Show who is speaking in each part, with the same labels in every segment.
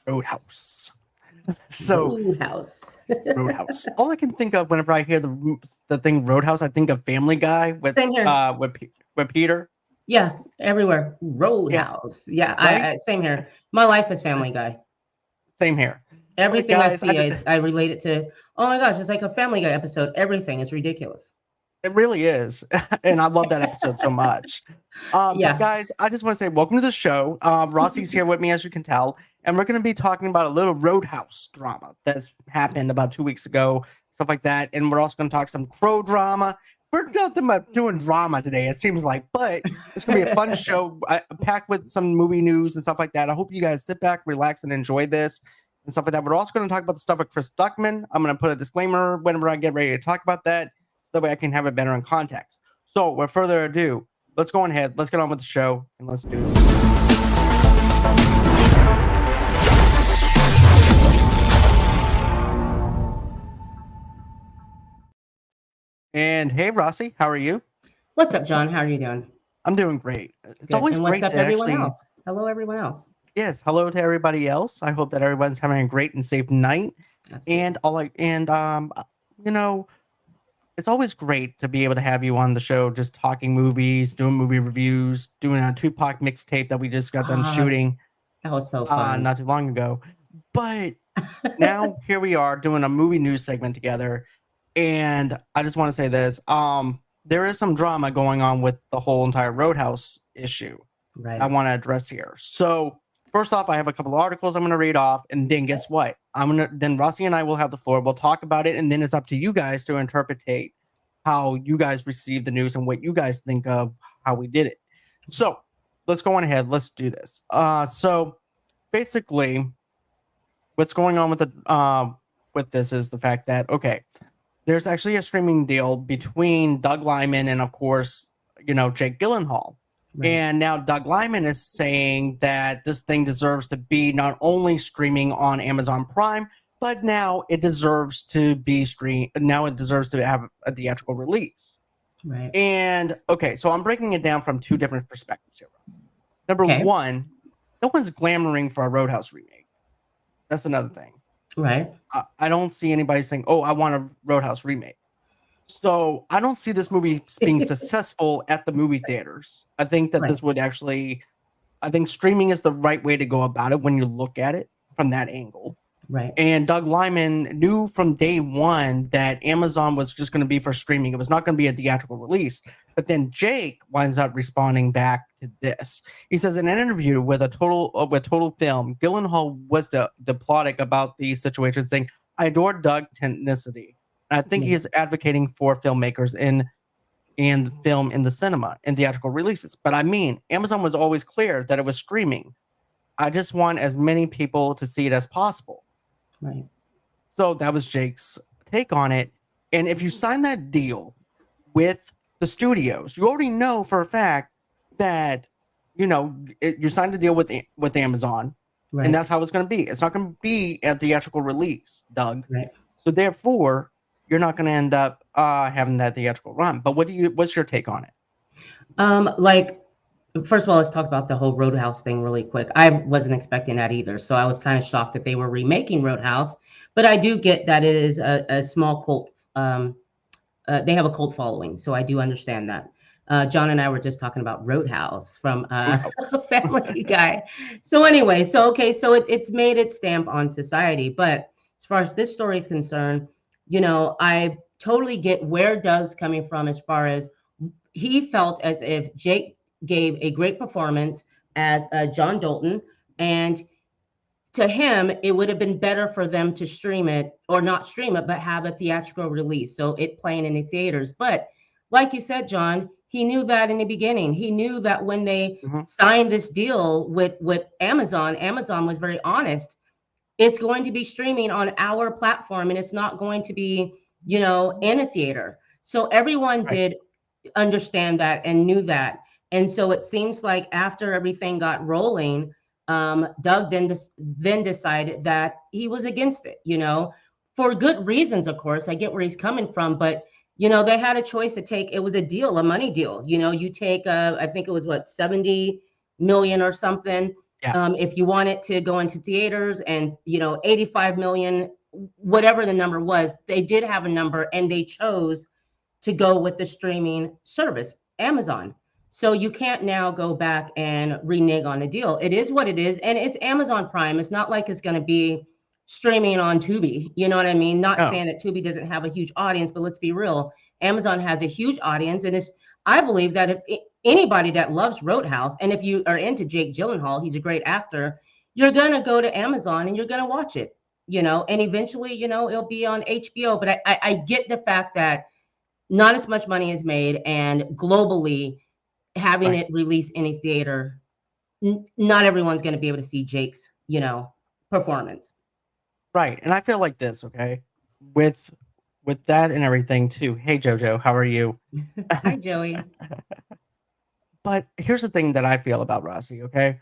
Speaker 1: Roadhouse. So
Speaker 2: Roadhouse.
Speaker 1: Roadhouse. All I can think of whenever I hear the thing Roadhouse, I think of Family Guy
Speaker 2: Same here.
Speaker 1: with Peter.
Speaker 2: Yeah, everywhere.
Speaker 1: Yeah,
Speaker 2: Roadhouse. Yeah,
Speaker 1: right.
Speaker 2: I same here. My life is Family Guy.
Speaker 1: Same here. But
Speaker 2: Everything I
Speaker 1: guys,
Speaker 2: see, I relate it to. Oh my gosh, it's like a Family Guy episode. Everything is ridiculous.
Speaker 1: it really is, and I love that episode so much. But
Speaker 2: Yeah.
Speaker 1: guys, I just want to say welcome to the show. Rossi's here with me, as you can tell, and we're going to be talking about a little Roadhouse drama that's happened about 2 weeks ago, stuff like that. And we're also going to talk some Crow drama. We're nothing but doing drama today, it seems like, but it's going to be a fun show packed with some movie news and stuff like that. I hope you guys sit back, relax, and enjoy this and stuff like that. We're also going to talk about the stuff with Chris Duckman. I'm going to put a disclaimer whenever I get ready to talk about that, so that way I can have it better in context. So, without further ado, let's go on ahead. Let's get on with the show and let's do this. And hey, Rossi, how are you?
Speaker 2: What's up, John? How are you doing?
Speaker 1: I'm doing great. It's
Speaker 2: Good.
Speaker 1: always
Speaker 2: And what's
Speaker 1: great
Speaker 2: up,
Speaker 1: to
Speaker 2: everyone
Speaker 1: actually,
Speaker 2: else? Hello, everyone else.
Speaker 1: yes, hello to everybody else. I hope that everyone's having a great and safe night.
Speaker 2: Absolutely.
Speaker 1: And all like, and you know, it's always great to be able to have you on the show, just talking movies, doing movie reviews, doing a Tupac mixtape that we just got done
Speaker 2: Ah,
Speaker 1: shooting
Speaker 2: that was so fun.
Speaker 1: not too long ago. But now here we are doing a movie news segment together, and I just want to say this: there is some drama going on with the whole entire Roadhouse issue. I
Speaker 2: Right.
Speaker 1: want to address here. So first off, I have a couple of articles I'm going to read off, and then guess what? Then Rossi and I will have the floor. We'll talk about it, and then it's up to you guys to interpretate how you guys receive the news and what you guys think of how we did it. So let's go on ahead. Let's do this. So basically, what's going on with this is the fact that okay, there's actually a streaming deal between Doug Lyman and of course, Jake Gyllenhaal.
Speaker 2: Right.
Speaker 1: And now Doug Lyman is saying that this thing deserves to be not only streaming on Amazon Prime, but now it deserves to be streamed. Now it deserves to have a theatrical release.
Speaker 2: Right.
Speaker 1: And okay, so I'm breaking it down from two different perspectives here, Russ. Number
Speaker 2: Okay.
Speaker 1: one, no one's clamoring for a Roadhouse remake. That's another thing.
Speaker 2: Right.
Speaker 1: I don't see anybody saying, "Oh, I want a Roadhouse remake." So I don't see this movie being successful at the movie theaters. I think that
Speaker 2: Right.
Speaker 1: this would actually, I think streaming is the right way to go about it when you look at it from that angle.
Speaker 2: Right.
Speaker 1: And Doug Lyman knew from day one that Amazon was just going to be for streaming. It was not going to be a theatrical release. But then Jake winds up responding back to this. He says in an interview with Total Film, Gyllenhaal was diplomatic about the situation, saying, "I adore Doug's tenacity. And I think he
Speaker 2: Yeah.
Speaker 1: is advocating for filmmakers in the film in the cinema and theatrical releases. But I mean, Amazon was always clear that it was streaming. I just want as many people to see it as possible."
Speaker 2: Right.
Speaker 1: So that was Jake's take on it. And if you sign that deal with the studios, you already know for a fact that you signed a deal with Amazon, and
Speaker 2: Right.
Speaker 1: that's how it's going to be. It's not going to be a theatrical release, Doug.
Speaker 2: Right.
Speaker 1: So therefore, you're not going to end up having that theatrical run. But what's your take on it?
Speaker 2: Like, first of all, let's talk about the whole Roadhouse thing really quick. I wasn't expecting that either, so I was kind of shocked that they were remaking Roadhouse. But I do get that it is a small cult. They have a cult following, so I do understand that. John and I were just talking about Roadhouse from
Speaker 1: Roadhouse.
Speaker 2: Family Guy. So anyway, so okay, so it's made its stamp on society. But as far as this story is concerned, I totally get where Doug's coming from as far as he felt as if Jake gave a great performance as John Dalton, and to him, it would have been better for them to stream it or not stream it, but have a theatrical release. So it playing in the theaters. But like you said, John, he knew that in the beginning. He knew that when they
Speaker 1: Mhm.
Speaker 2: signed this deal with Amazon, Amazon was very honest. It's going to be streaming on our platform and it's not going to be, in a theater. So everyone
Speaker 1: Right.
Speaker 2: did understand that and knew that. And so it seems like after everything got rolling, Doug then decided that he was against it, for good reasons, of course. I get where he's coming from, but they had a choice to take. It was a deal, a money deal. You take, I think it was what, 70 million or something,
Speaker 1: Yeah.
Speaker 2: If you want it to go into theaters and 85 million, whatever the number was, they did have a number and they chose to go with the streaming service, Amazon. So you can't now go back and renege on a deal. It is what it is, and it's Amazon Prime. It's not like it's going to be streaming on Tubi. You know what I mean? Not
Speaker 1: No.
Speaker 2: saying that Tubi doesn't have a huge audience, but let's be real. Amazon has a huge audience, and it's. I believe that if anybody that loves Roadhouse, and if you are into Jake Gyllenhaal, he's a great actor. You're gonna go to Amazon and you're gonna watch it. And eventually, it'll be on HBO. But I get the fact that not as much money is made, and globally having
Speaker 1: Right.
Speaker 2: it released in a theater, not everyone's going to be able to see Jake's performance.
Speaker 1: Right. And I feel like this, okay? With with that and everything too. Hey Jojo, how are you?
Speaker 2: Hi, Joey.
Speaker 1: But here's the thing that I feel about Rossi, okay?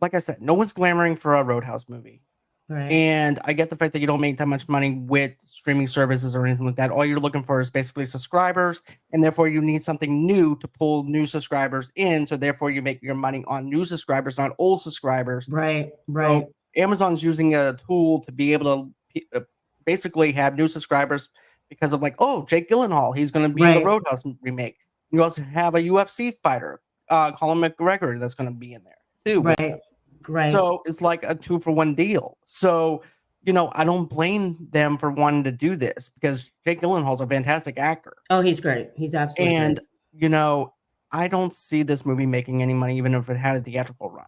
Speaker 1: Like I said, no one's clamoring for a Roadhouse movie.
Speaker 2: Right.
Speaker 1: And I get the fact that you don't make that much money with streaming services or anything like that. All you're looking for is basically subscribers, and therefore you need something new to pull new subscribers in. So therefore you make your money on new subscribers, not old subscribers.
Speaker 2: Right. Right.
Speaker 1: So Amazon's using a tool to be able to basically have new subscribers because of like, oh, Jake Gyllenhaal, he's going to be in the
Speaker 2: Right.
Speaker 1: Roadhouse remake. You also have a UFC fighter, Colin McGregor, that's going to be in there too with him.
Speaker 2: Right. Right.
Speaker 1: So it's like a 2-for-1 deal. So, I don't blame them for wanting to do this because Jake Gyllenhaal's a fantastic actor.
Speaker 2: Oh, he's great. He's absolutely great.
Speaker 1: And, you know, I don't see this movie making any money, even if it had a theatrical run.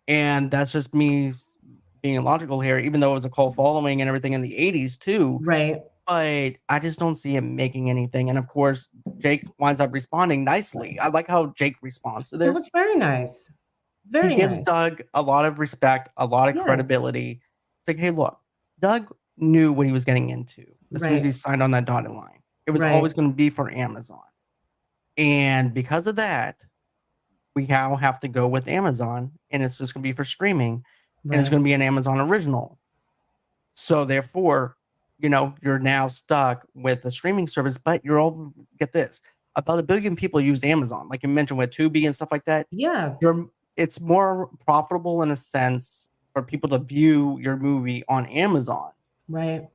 Speaker 1: And that's just me being illogical here, even though it was a cult following and everything in the 80s too.
Speaker 2: Right.
Speaker 1: But I just don't see him making anything. And of course, Jake winds up responding nicely. I like how Jake responds to
Speaker 2: It was
Speaker 1: this.
Speaker 2: very nice.
Speaker 1: He
Speaker 2: Very
Speaker 1: gives
Speaker 2: nice.
Speaker 1: Doug a lot of respect, a lot of
Speaker 2: Yes.
Speaker 1: credibility. It's like, hey, look, Doug knew what he was getting into as soon as he
Speaker 2: Right.
Speaker 1: signed on that dotted line. It was
Speaker 2: Right.
Speaker 1: always going to be for Amazon. And because of that, we now have to go with Amazon, and it's just going to be for streaming, and it's
Speaker 2: Right.
Speaker 1: going to be an Amazon original. So therefore, you're now stuck with a streaming service, but you're all, get this, about 1 billion people use Amazon, like you mentioned with Tubi and stuff like that.
Speaker 2: Yeah.
Speaker 1: It's more profitable in a sense for people to view your movie on Amazon
Speaker 2: Right.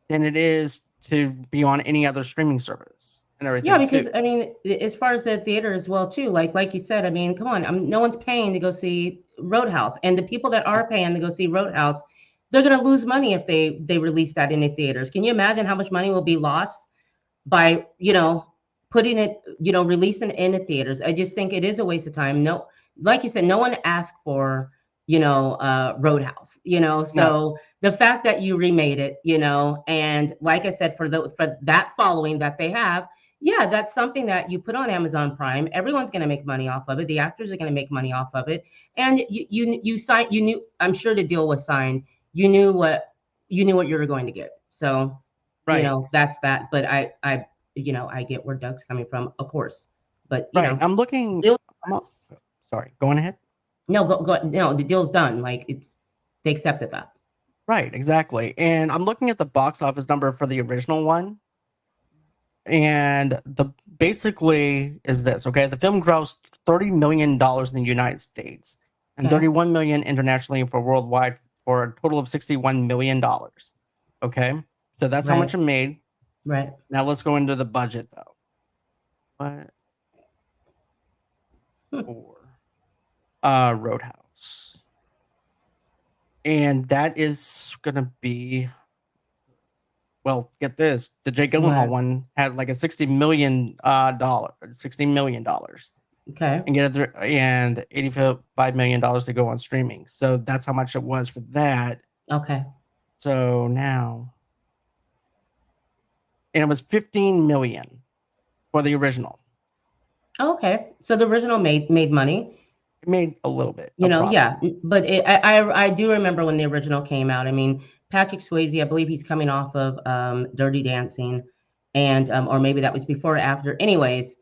Speaker 1: than it is to be on any other streaming service and everything
Speaker 2: Yeah,
Speaker 1: too.
Speaker 2: because I mean, as far as the theater as well too, like you said, I mean, come on, no one's paying to go see Roadhouse, and the people that are paying to go see Roadhouse, they're gonna lose money if they release that in the theaters. Can you imagine how much money will be lost by putting it, releasing it in the theaters? I just think it is a waste of time. No, like you said, no one asked for Roadhouse.
Speaker 1: No,
Speaker 2: So the fact that you remade it, and like I said, for that following that they have, yeah, that's something that you put on Amazon Prime. Everyone's going to make money off of it. The actors are going to make money off of it, and you signed. You knew. I'm sure the deal was signed. You knew what you were going to get. So
Speaker 1: right,
Speaker 2: that's that. But I get where Doug's coming from, of course. But
Speaker 1: right. I'm looking.
Speaker 2: deal,
Speaker 1: Sorry, going ahead.
Speaker 2: no, go, no, the deal's done. Like they accepted that.
Speaker 1: Right, exactly. And I'm looking at the box office number for the original one, and the basically is this, okay? The film grossed $30 million in the United States and
Speaker 2: Okay.
Speaker 1: 31 million internationally for worldwide for a total of $61 million. Okay? So that's how
Speaker 2: Right.
Speaker 1: much it made.
Speaker 2: Right.
Speaker 1: Now let's go into the budget though. What
Speaker 2: Hmm.
Speaker 1: for Roadhouse? And that is gonna be, well, get this. The Jake Gyllenhaal
Speaker 2: What?
Speaker 1: one had like a $60 million
Speaker 2: Okay.
Speaker 1: and get it and $85 million to go on streaming. So that's how much it was for that.
Speaker 2: Okay.
Speaker 1: So now, and it was 15 million for the original.
Speaker 2: Okay. So the original made money.
Speaker 1: It made a little bit of profit.
Speaker 2: Yeah, but I do remember when the original came out. I mean, Patrick Swayze, I believe he's coming off of Dirty Dancing, and or maybe that was before or after. Anyways,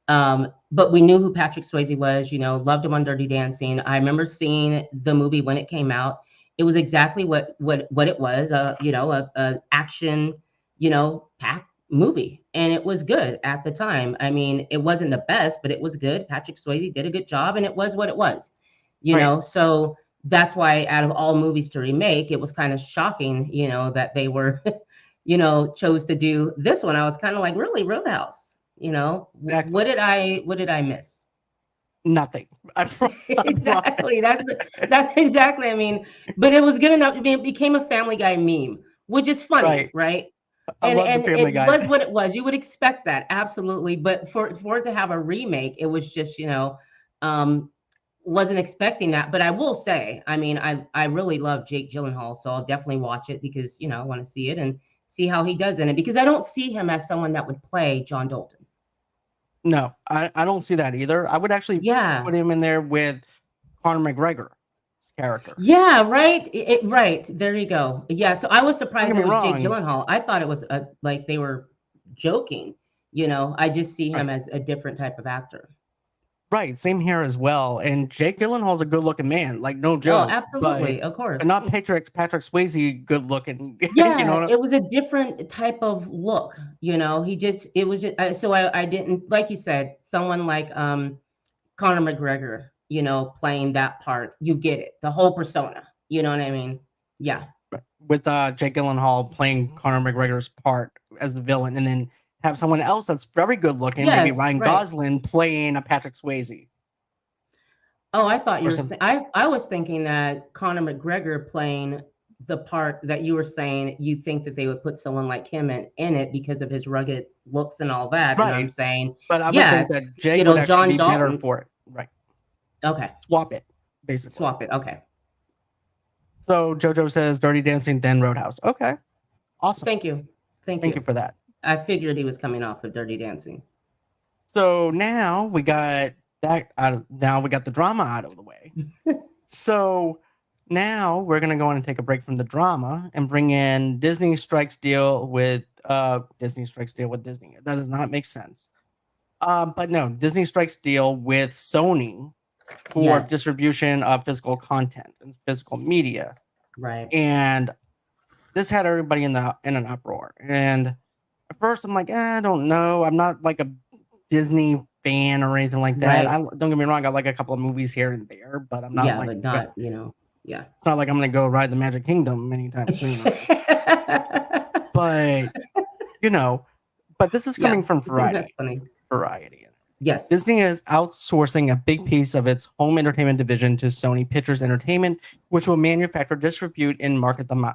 Speaker 2: but we knew who Patrick Swayze was. Loved him on Dirty Dancing. I remember seeing the movie when it came out. It was exactly what it was. A action, packed movie, and it was good at the time. I mean, it wasn't the best, but it was good. Patrick Swayze did a good job, and it was what it was.
Speaker 1: Right.
Speaker 2: So that's why out of all movies to remake, it was kind of shocking, that they were, chose to do this one. I was kind of like, really, Roadhouse?
Speaker 1: Exactly.
Speaker 2: What did I miss?
Speaker 1: Nothing. I
Speaker 2: Exactly.
Speaker 1: promise.
Speaker 2: That's exactly. I mean, but it was good enough. It became a Family Guy meme, which is funny,
Speaker 1: Right.
Speaker 2: right?
Speaker 1: I
Speaker 2: And
Speaker 1: love the
Speaker 2: and
Speaker 1: Family
Speaker 2: it
Speaker 1: Guy.
Speaker 2: was what it was. You would expect that, absolutely. But for it to have a remake, it was just, um, wasn't expecting that. But I will say, I mean, I really love Jake Gyllenhaal, so I'll definitely watch it because I want to see it and see how he does in it, because I don't see him as someone that would play John Dalton.
Speaker 1: No, I don't see that either. I would actually
Speaker 2: Yeah.
Speaker 1: put him in there with Conor McGregor's character.
Speaker 2: Yeah, right. Right. There you go. Yeah. So I was
Speaker 1: Don't
Speaker 2: surprised
Speaker 1: get
Speaker 2: it
Speaker 1: me
Speaker 2: was Jake
Speaker 1: wrong.
Speaker 2: Gyllenhaal. I thought it was like they were joking. I just see him
Speaker 1: Right.
Speaker 2: as a different type of actor.
Speaker 1: Right. Same here as well. And Jake Gyllenhaal's a good looking man, like no
Speaker 2: Oh,
Speaker 1: joke.
Speaker 2: absolutely. Of
Speaker 1: But
Speaker 2: course.
Speaker 1: not Patrick Swayze good looking. You know
Speaker 2: Yeah,
Speaker 1: what
Speaker 2: it was a different type of look. It was just, so I didn't, like you said, someone like Conor McGregor, playing that part. You get it, the whole persona. You know what I mean? Yeah.
Speaker 1: with Jake Gyllenhaal playing Conor McGregor's part as the villain, and then have someone else that's very good looking, maybe
Speaker 2: Yes,
Speaker 1: Ryan
Speaker 2: right.
Speaker 1: Gosling playing a Patrick Swayze
Speaker 2: Oh, I thought you
Speaker 1: or
Speaker 2: were
Speaker 1: some.
Speaker 2: saying, I was thinking that Conor McGregor playing the part that you were saying, you think that they would put someone like him in it because of his rugged looks and all that. And I'm
Speaker 1: Right.
Speaker 2: saying,
Speaker 1: But I would think
Speaker 2: yes,
Speaker 1: that Jake would actually
Speaker 2: John
Speaker 1: be better
Speaker 2: Dalton.
Speaker 1: for it. Right.
Speaker 2: Okay,
Speaker 1: Swap it, basically.
Speaker 2: swap it. Okay.
Speaker 1: So JoJo says Dirty Dancing, then Roadhouse. Okay. Awesome.
Speaker 2: Thank you. Thank
Speaker 1: Thank you
Speaker 2: you.
Speaker 1: for that.
Speaker 2: I figured he was coming off of Dirty Dancing.
Speaker 1: So now we got now we got the drama out of the way. So now we're gonna go on and take a break from the drama and bring in Disney strikes deal with Disney. That does not make sense. But no, Disney strikes deal with Sony for
Speaker 2: Yes,
Speaker 1: distribution of physical content and physical media.
Speaker 2: right.
Speaker 1: And this had everybody in an uproar. And at first I'm like, I don't know. I'm not like a Disney fan or anything like that.
Speaker 2: Right.
Speaker 1: Don't get me wrong, I like a couple of movies here and there, but I'm not
Speaker 2: Yeah,
Speaker 1: like
Speaker 2: but not, yeah.
Speaker 1: it's not like I'm gonna go ride the Magic Kingdom anytime soon or anything. But you know, but this is
Speaker 2: Yeah,
Speaker 1: coming from
Speaker 2: that's
Speaker 1: Variety.
Speaker 2: funny.
Speaker 1: Variety.
Speaker 2: Yes,
Speaker 1: Disney is outsourcing a big piece of its home entertainment division to Sony Pictures Entertainment, which will manufacture, distribute, and market the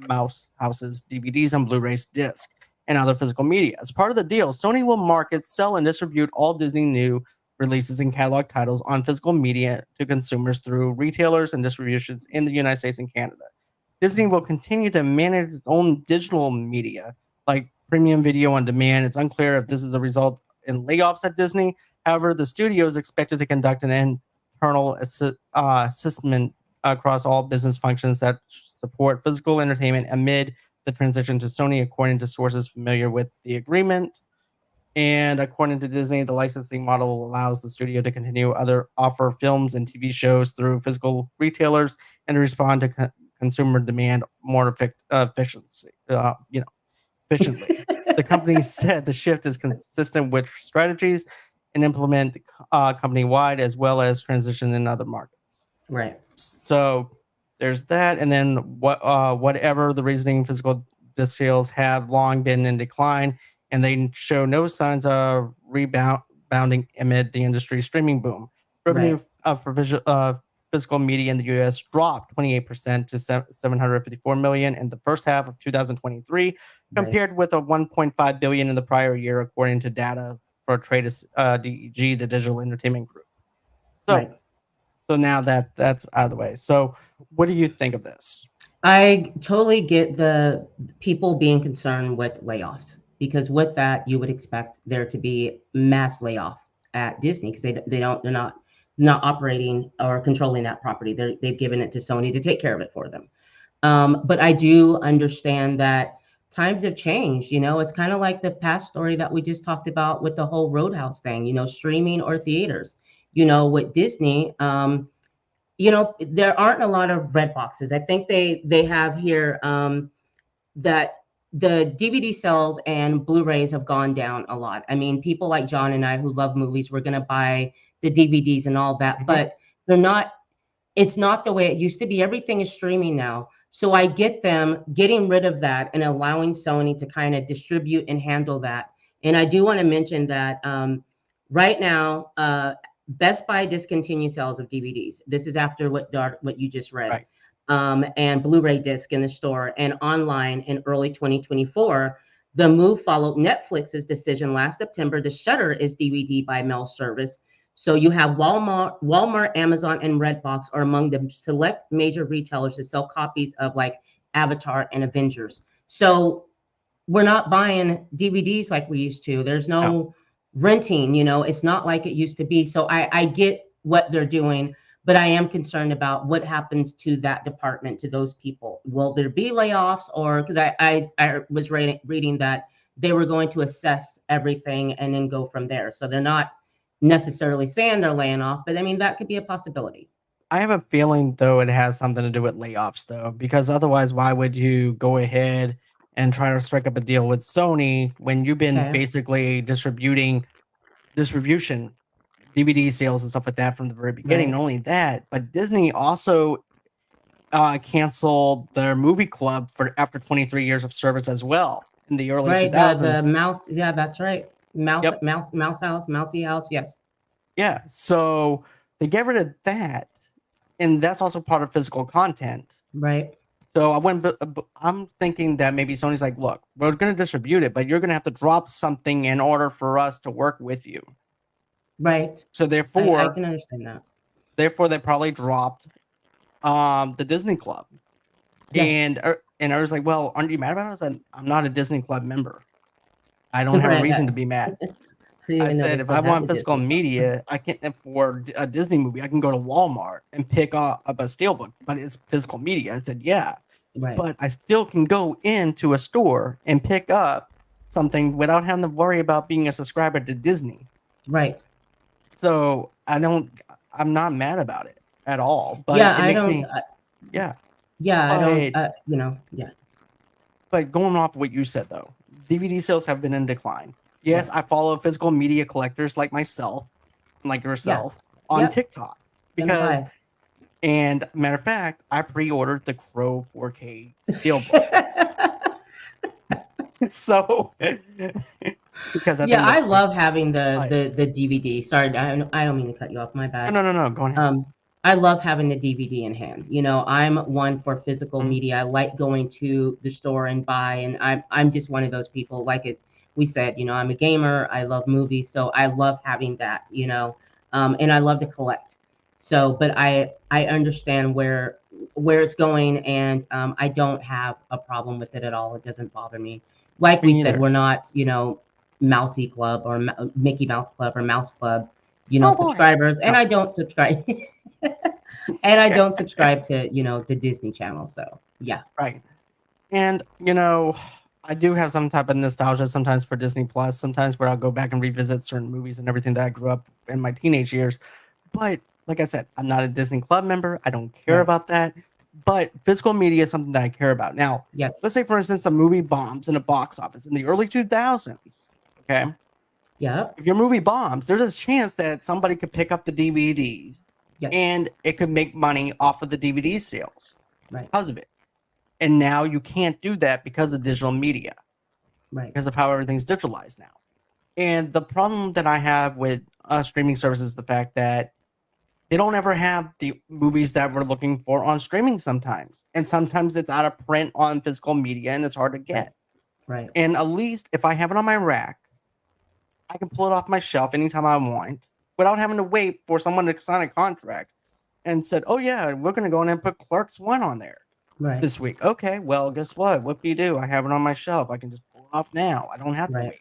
Speaker 1: Mouse House's DVDs and Blu-rays disc and other physical media. As part of the deal, Sony will market, sell, and distribute all Disney new releases and catalog titles on physical media to consumers through retailers and distributions in the United States and Canada. Disney will continue to manage its own digital media, like premium video on demand. It's unclear if this is a result in layoffs at Disney. However, the studio is expected to conduct an internal assessment across all business functions that support physical entertainment amid the transition to Sony, according to sources familiar with the agreement. And according to Disney, the licensing model allows the studio to continue other offer films and TV shows through physical retailers and to respond to consumer demand more efficiency. Efficiently. The company said the shift is consistent with strategies and implement company wide as well as transition in other markets.
Speaker 2: right,
Speaker 1: So there's that, and then whatever the reasoning, physical disc sales have long been in decline, and they show no signs of rebounding amid the industry streaming boom. Revenue
Speaker 2: right,
Speaker 1: for physical media in the U.S. dropped 28% to 754 million in the first half of 2023,
Speaker 2: right,
Speaker 1: compared with a 1.5 billion in the prior year, according to data for Tradus DEG, the digital entertainment group. So
Speaker 2: right.
Speaker 1: now that that's out of the way. So what do you think of this?
Speaker 2: I totally get the people being concerned with layoffs, because with that you would expect there to be mass layoff at Disney, because they're not operating or controlling that property. They've given it to Sony to take care of it for them. But I do understand that times have changed. It's kind of like the past story that we just talked about with the whole Roadhouse thing. Streaming or theaters. With Disney. There aren't a lot of red boxes. I think they have here that the DVD sales and Blu-rays have gone down a lot. I mean, people like John and I who love movies, we're going to buy the DVDs and all that,
Speaker 1: Mm-hmm.
Speaker 2: but they're not It's not the way it used to be. Everything is streaming now. So I get them getting rid of that and allowing Sony to kind of distribute and handle that. And I do want to mention that right now, Best Buy discontinued sales of DVDs. This is after what you just read.
Speaker 1: Right.
Speaker 2: And Blu-ray disc in the store and online in early 2024. The move followed Netflix's decision last September to shutter its DVD by mail service. So you have Walmart, Amazon, and Redbox are among the select major retailers to sell copies of like Avatar and Avengers. So we're not buying DVDs like we used to. There's
Speaker 1: No.
Speaker 2: no renting, it's not like it used to be. So I get what they're doing, but I am concerned about what happens to that department, to those people. Will there be layoffs? Or because I was reading that they were going to assess everything and then go from there. So they're not necessarily saying they're laying off, but I mean, that could be a possibility.
Speaker 1: I have a feeling though it has something to do with layoffs though, because otherwise, why would you go ahead and try to strike up a deal with Sony when you've been
Speaker 2: Okay.
Speaker 1: basically distribution, DVD sales and stuff like that from the very beginning?
Speaker 2: Right.
Speaker 1: Not only that, but Disney also canceled their movie club for after 23 years of service as well in the early
Speaker 2: Right. The
Speaker 1: 2000s.
Speaker 2: mouse. Yeah, that's right.
Speaker 1: Yep.
Speaker 2: Mouse house, mousy house. Yes.
Speaker 1: Yeah. So they get rid of that, and that's also part of physical content.
Speaker 2: Right.
Speaker 1: So I'm thinking that maybe Sony's like, look, we're going to distribute it, but you're going to have to drop something in order for us to work with you.
Speaker 2: Right.
Speaker 1: So
Speaker 2: I
Speaker 1: therefore,
Speaker 2: can understand that.
Speaker 1: they probably dropped the Disney Club.
Speaker 2: Yes.
Speaker 1: And I was like, well, aren't you mad about it? I said, I'm not a Disney Club member. I don't have a
Speaker 2: Right.
Speaker 1: reason to be mad.
Speaker 2: I didn't
Speaker 1: I
Speaker 2: even know they
Speaker 1: said, if
Speaker 2: still
Speaker 1: I
Speaker 2: had
Speaker 1: want
Speaker 2: the
Speaker 1: physical
Speaker 2: Disney Club.
Speaker 1: media, I can't for a Disney movie. I can go to Walmart and pick up a steelbook, but it's physical media. I said, yeah,
Speaker 2: Right.
Speaker 1: but I still can go into a store and pick up something without having to worry about being a subscriber to Disney.
Speaker 2: Right.
Speaker 1: So I'm not mad about it at all, but
Speaker 2: Yeah,
Speaker 1: it
Speaker 2: I
Speaker 1: makes
Speaker 2: don't.
Speaker 1: me, yeah.
Speaker 2: Yeah, I don't.
Speaker 1: But
Speaker 2: Yeah.
Speaker 1: But going off what you said though, DVD sales have been in decline. Yes,
Speaker 2: Yes.
Speaker 1: I follow physical media collectors like myself, like
Speaker 2: Yeah.
Speaker 1: yourself, on
Speaker 2: Yep.
Speaker 1: TikTok
Speaker 2: Then
Speaker 1: because,
Speaker 2: buy.
Speaker 1: and matter of fact, I pre-ordered the Crow 4K Steelbook. So, because that
Speaker 2: Yeah,
Speaker 1: thing
Speaker 2: I
Speaker 1: looks
Speaker 2: love having the
Speaker 1: like,
Speaker 2: the the DVD. Sorry, I don't mean to cut you off. My bad.
Speaker 1: no, go ahead.
Speaker 2: Um, I love having the DVD in hand. I'm one for physical
Speaker 1: Mhm.
Speaker 2: media. I like going to the store and buy, and I'm just one of those people. Like we said, I'm a gamer. I love movies, so I love having that. And I love to collect. So, but I understand where it's going, and I don't have a problem with it at all. It doesn't bother me. Like
Speaker 1: Me
Speaker 2: we said,
Speaker 1: neither.
Speaker 2: we're not, Mousy Club or Mickey Mouse Club or Mouse Club,
Speaker 1: Oh boy.
Speaker 2: subscribers, and
Speaker 1: No.
Speaker 2: I don't subscribe. And I
Speaker 1: Yeah,
Speaker 2: don't subscribe to, the Disney Channel. So, yeah.
Speaker 1: right. And I do have some type of nostalgia sometimes for Disney Plus, sometimes where I'll go back and revisit certain movies and everything that I grew up in my teenage years. But like I said, I'm not a Disney Club member. I don't care
Speaker 2: Right.
Speaker 1: about that. But physical media is something that I care about. Now,
Speaker 2: Yes.
Speaker 1: let's say, for instance, a movie bombs in a box office in the early 2000s. Okay.
Speaker 2: Yep.
Speaker 1: If your movie bombs, there's a chance that somebody could pick up the DVDs
Speaker 2: Yes.
Speaker 1: and it could make money off of the DVD sales
Speaker 2: Right.
Speaker 1: because of it. And now you can't do that because of digital media,
Speaker 2: Right.
Speaker 1: because of how everything's digitalized now. And the problem that I have with streaming services is the fact that they don't ever have the movies that we're looking for on streaming sometimes. And sometimes it's out of print on physical media and it's hard to get.
Speaker 2: Right.
Speaker 1: And at least if I have it on my rack, I can pull it off my shelf anytime I want without having to wait for someone to sign a contract and said, oh, yeah, we're going to go in and put Clerks 1 on there
Speaker 2: Right.
Speaker 1: this week. Okay, well, guess what? What do you do? I have it on my shelf. I can just pull it off now. I don't have to
Speaker 2: Right.
Speaker 1: wait.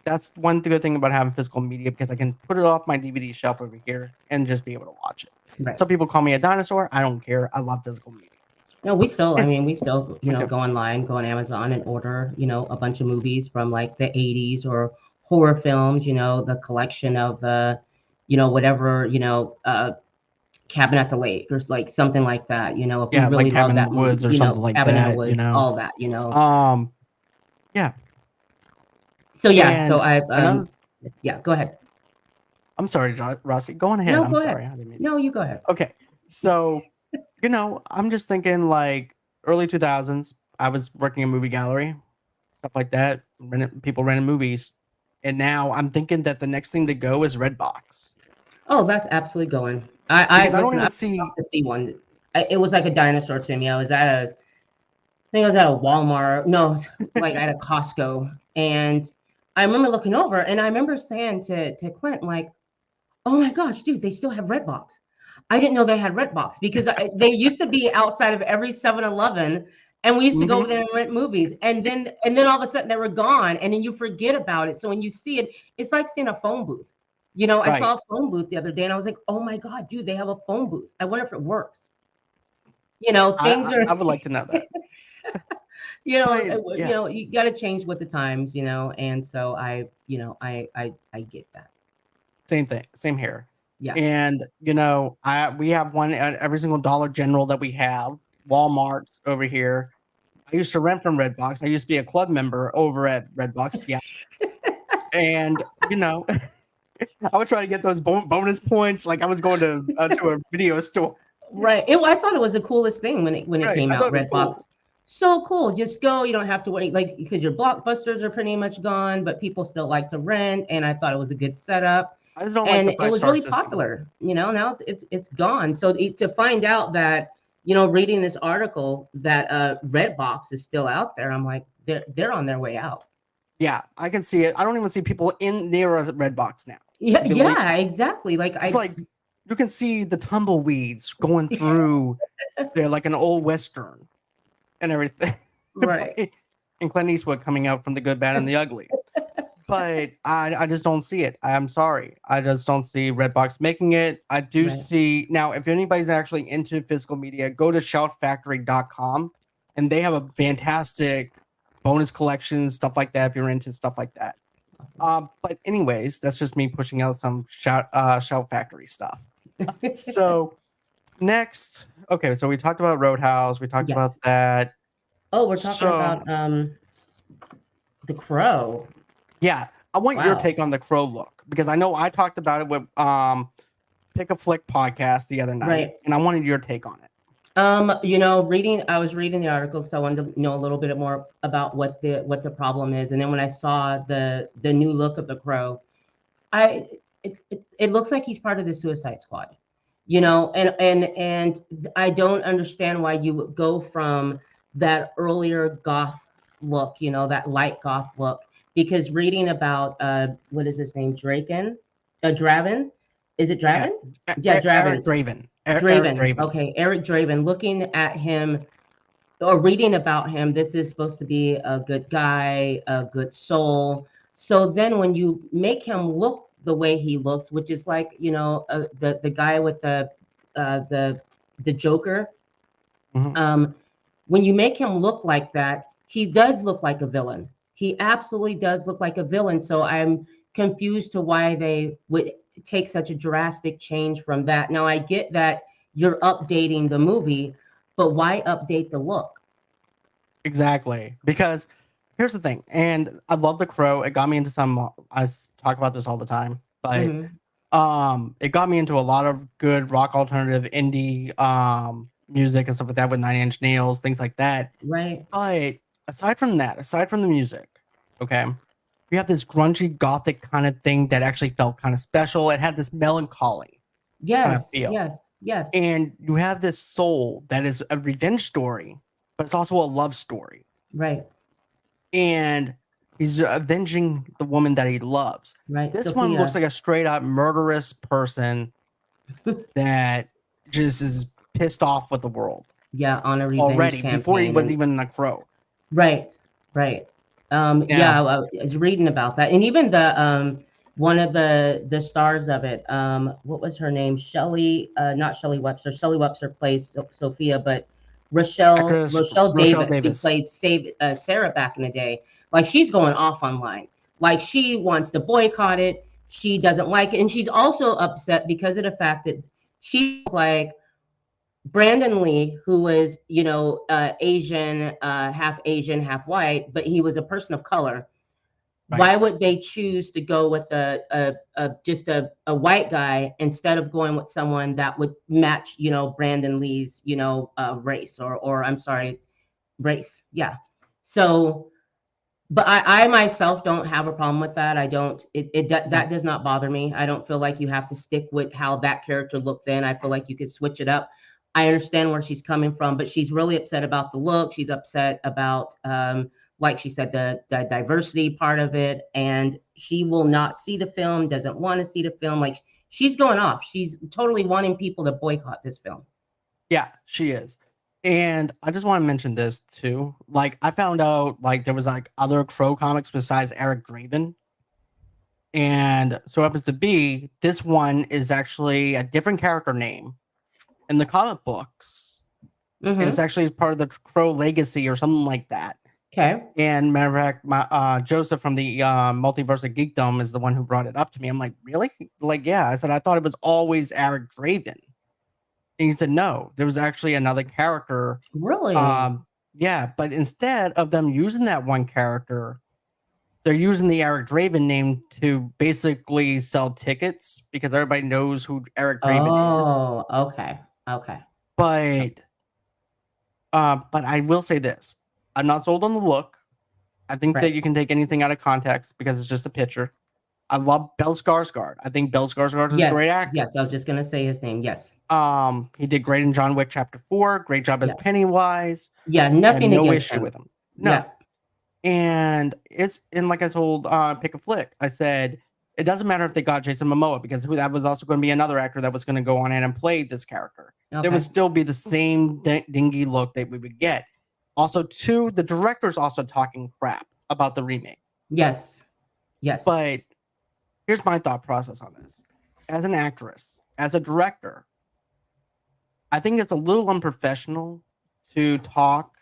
Speaker 1: That's one good thing about having physical media because I can put it off my DVD shelf over here and just be able to watch it.
Speaker 2: Right.
Speaker 1: Some people call me a dinosaur. I don't care. I love physical media.
Speaker 2: No, we still,
Speaker 1: Me too.
Speaker 2: go online, go on Amazon and order, a bunch of movies from like the 80s or horror films, the collection of, whatever, Cabin at the Lake or like something like that, if we
Speaker 1: Yeah, like
Speaker 2: really love
Speaker 1: Cabin in the
Speaker 2: that movie,
Speaker 1: Woods or something like
Speaker 2: Cabin in the
Speaker 1: that,
Speaker 2: Woods, all that,
Speaker 1: Yeah.
Speaker 2: So yeah, so
Speaker 1: And
Speaker 2: I
Speaker 1: another,
Speaker 2: yeah, go ahead.
Speaker 1: I'm sorry, Rossi. Go on ahead.
Speaker 2: No,
Speaker 1: I'm
Speaker 2: go ahead.
Speaker 1: sorry. I didn't mean.
Speaker 2: No, you go ahead.
Speaker 1: Okay. So, I'm just thinking like early 2000s. I was working in a movie gallery, stuff like that. People renting movies, and now I'm thinking that the next thing to go is Redbox
Speaker 2: Oh, that's absolutely going. I
Speaker 1: because I don't
Speaker 2: listen. I
Speaker 1: even
Speaker 2: would
Speaker 1: see.
Speaker 2: love to see one. It was like a dinosaur to me. I think I was at a Walmart. No, it was like at a Costco, and I remember looking over, and I remember saying to Clint, like, "Oh my gosh, dude, they still have Redbox. I didn't know they had Redbox because they used to be outside of every 7-Eleven, and we used to go over
Speaker 1: Mhm,
Speaker 2: there and rent movies. And then all of a sudden they were gone, and then you forget about it. So when you see it, it's like seeing a phone booth. I
Speaker 1: right.
Speaker 2: saw a phone booth the other day, and I was like, "Oh my god, dude, they have a phone booth. I wonder if it works."
Speaker 1: I,
Speaker 2: Things
Speaker 1: I
Speaker 2: are,
Speaker 1: I would like to know that, but yeah,
Speaker 2: you got to change with the times, and so I get that.
Speaker 1: same thing, same here.
Speaker 2: Yeah.
Speaker 1: And we have one at every single Dollar General that we have. Walmart's over here. I used to rent from Redbox. I used to be a club member over at Redbox. Yeah, and I would try to get those bonus points like I was going to a video store.
Speaker 2: Right. I thought it was the coolest thing when it
Speaker 1: Right.
Speaker 2: came
Speaker 1: I thought
Speaker 2: out,
Speaker 1: it was
Speaker 2: Redbox.
Speaker 1: cool.
Speaker 2: So cool. Just go. You don't have to wait, like, because your blockbusters are pretty much gone, but people still like to rent. And I thought it was a good setup.
Speaker 1: I just don't like
Speaker 2: And
Speaker 1: the
Speaker 2: it was
Speaker 1: five-star
Speaker 2: really
Speaker 1: system.
Speaker 2: popular. Now it's gone. So to find out that, reading this article that Redbox is still out there, I'm like, they're on their way out.
Speaker 1: Yeah, I can see it. I don't even see people in near a Redbox now.
Speaker 2: Yeah,
Speaker 1: Believe
Speaker 2: yeah, exactly. Like
Speaker 1: it's
Speaker 2: I
Speaker 1: like you can see the tumbleweeds going through there like an old western and everything.
Speaker 2: right,
Speaker 1: And Clint Eastwood coming out from the good, bad, and the ugly. But I just don't see it. I'm sorry. I just don't see Redbox making it. I do
Speaker 2: right.
Speaker 1: see now if anybody's actually into physical media, go to shoutfactory.com and they have a fantastic bonus collection, stuff like that, if you're into stuff like that.
Speaker 2: Awesome.
Speaker 1: But anyways, that's just me pushing out some Shout Factory stuff. So next, okay, so we talked about Roadhouse, we talked about
Speaker 2: Yes.
Speaker 1: that.
Speaker 2: Oh, we're talking
Speaker 1: So
Speaker 2: about The Crow.
Speaker 1: yeah, I want your
Speaker 2: Wow.
Speaker 1: take on the Crow look because I know I talked about it with Pick a Flick podcast the other night,
Speaker 2: Right.
Speaker 1: and I wanted your take on it.
Speaker 2: I was reading the article because I wanted to know a little bit more about what the problem is. And then when I saw the new look of the Crow, I it looks like he's part of the Suicide Squad. And I don't understand why you would go from that earlier goth look, that light goth look, because reading about what is his name, Draven, is it
Speaker 1: Yeah,
Speaker 2: Draven? Yeah,
Speaker 1: Eric
Speaker 2: Draven.
Speaker 1: Draven, Eric
Speaker 2: Draven.
Speaker 1: Draven.
Speaker 2: Okay, Eric Draven. Looking at him or reading about him, this is supposed to be a good guy, a good soul. So then when you make him look the way he looks, which is like, the guy with the Joker,
Speaker 1: Mhm.
Speaker 2: um, when you make him look like that, he does look like a villain. He absolutely does look like a villain. So I'm confused to why they would take such a drastic change from that. Now I get that you're updating the movie, but why update the look?
Speaker 1: Exactly. Because here's the thing, and I love the Crow. It got me into some. Talk about this all the time, but
Speaker 2: Hmm.
Speaker 1: it got me into a lot of good rock alternative indie music and stuff like that with Nine Inch Nails, things like that.
Speaker 2: Right.
Speaker 1: But aside from the music, okay, we have this grungy gothic kind of thing that actually felt kind of special. It had this melancholy kind of
Speaker 2: Yes.
Speaker 1: feel,
Speaker 2: Yes. Yes.
Speaker 1: and you have this soul that is a revenge story, but it's also a love story,
Speaker 2: Right.
Speaker 1: and he's avenging the woman that he loves.
Speaker 2: Right.
Speaker 1: This one looks
Speaker 2: Sophia.
Speaker 1: like a straight up murderous person that just is pissed off with the world
Speaker 2: Yeah. On a revenge
Speaker 1: already before he
Speaker 2: campaign.
Speaker 1: was
Speaker 2: And
Speaker 1: even a crow.
Speaker 2: right. Right. Yeah,
Speaker 1: Now,
Speaker 2: I was reading about that. And even the one of the stars of it, what was her name? Shelley, not Shelley Webster. Shelley Webster plays Sophia, but Rochelle
Speaker 1: actress
Speaker 2: Rochelle
Speaker 1: Rochelle
Speaker 2: Davis, who
Speaker 1: Davis.
Speaker 2: played Sarah back in the day, like she's going off online. Like she wants to boycott it. She doesn't like it. And she's also upset because of the fact that she's like Brandon Lee, who was, Asian, half white, but he was a person of color.
Speaker 1: Right.
Speaker 2: Why would they choose to go with a white guy instead of going with someone that would match, Brandon Lee's, race, or I'm sorry, race. Yeah. So, but I myself don't have a problem with that. I don't.
Speaker 1: Okay.
Speaker 2: That does not bother me. I don't feel like you have to stick with how that character looked then. I feel like you could switch it up. I understand where she's coming from, but she's really upset about the look. She's upset about, like she said, the diversity part of it, and she will not see the film. Doesn't want to see the film. Like, she's going off. She's totally wanting people to boycott this film.
Speaker 1: Yeah, she is. And I just want to mention this too. Like, I found out like there was like other Crow comics besides Eric Draven. And so it happens to be this one is actually a different character name in the comic books. And it's
Speaker 2: Mm-hmm.
Speaker 1: actually part of the Crow legacy or something like that.
Speaker 2: Okay.
Speaker 1: And matter of fact, my Joseph from the Multiverse of Geekdom is the one who brought it up to me. I'm like, really? Like, yeah. I said I thought it was always Eric Draven. And he said, no, there was actually another character.
Speaker 2: Really?
Speaker 1: Yeah, but instead of them using that one character, they're using the Eric Draven name to basically sell tickets because everybody knows who Eric Draven is.
Speaker 2: Oh, okay. Okay.
Speaker 1: But I will say this. I'm not sold on the look. I think that
Speaker 2: Right.
Speaker 1: you can take anything out of context because it's just a picture. I love Bill Skarsgård. I think Bill Skarsgård is a
Speaker 2: Yes.
Speaker 1: great actor.
Speaker 2: Yes. I was just gonna say his name. Yes.
Speaker 1: He did great in John Wick Chapter 4. Great job as
Speaker 2: Yeah.
Speaker 1: Pennywise.
Speaker 2: Yeah.
Speaker 1: I have
Speaker 2: Nothing
Speaker 1: no
Speaker 2: against
Speaker 1: issue
Speaker 2: him.
Speaker 1: with him. No.
Speaker 2: Yeah.
Speaker 1: And like I told Pick a Flick, I said it doesn't matter if they got Jason Momoa because that was also going to be another actor that was going to go on in and play this character. There would
Speaker 2: Okay.
Speaker 1: still be the same dingy look that we would get. Also, two, the director's also talking crap about the remake.
Speaker 2: Yes. Yes.
Speaker 1: But here's my thought process on this. As an actress, as a director, I think it's a little unprofessional to talk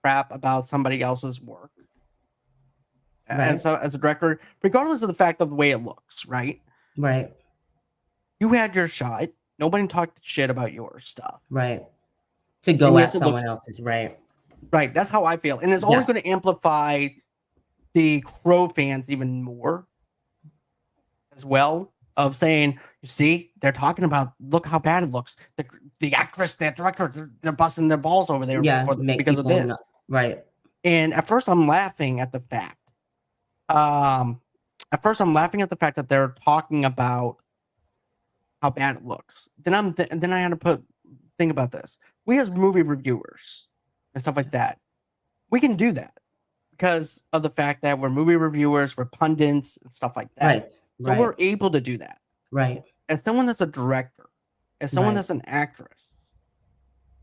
Speaker 1: crap about somebody else's work
Speaker 2: Right.
Speaker 1: as a director, regardless of the fact of the way it looks, right?
Speaker 2: Right.
Speaker 1: You had your shot. Nobody talked shit about your stuff.
Speaker 2: Right. To
Speaker 1: And
Speaker 2: go
Speaker 1: yes,
Speaker 2: at
Speaker 1: it looks
Speaker 2: someone else's. Right.
Speaker 1: right. That's how I feel. And it's only
Speaker 2: Yeah.
Speaker 1: going to amplify the Crow fans even more as well. Of saying, you see, they're talking about look how bad it looks. The actress, the director, they're busting their balls over there
Speaker 2: Yeah. Make
Speaker 1: because of
Speaker 2: people
Speaker 1: this.
Speaker 2: not. Right.
Speaker 1: And at first, I'm laughing at the fact. At first, I'm laughing at the fact that they're talking about how bad it looks. Then I had to think about this. We as movie reviewers and stuff like that, we can do that because of the fact that we're movie reviewers, we're pundits and stuff like that.
Speaker 2: Right.
Speaker 1: So
Speaker 2: Right.
Speaker 1: we're able to do that.
Speaker 2: Right.
Speaker 1: As someone that's a director, as someone
Speaker 2: Right.
Speaker 1: that's an actress,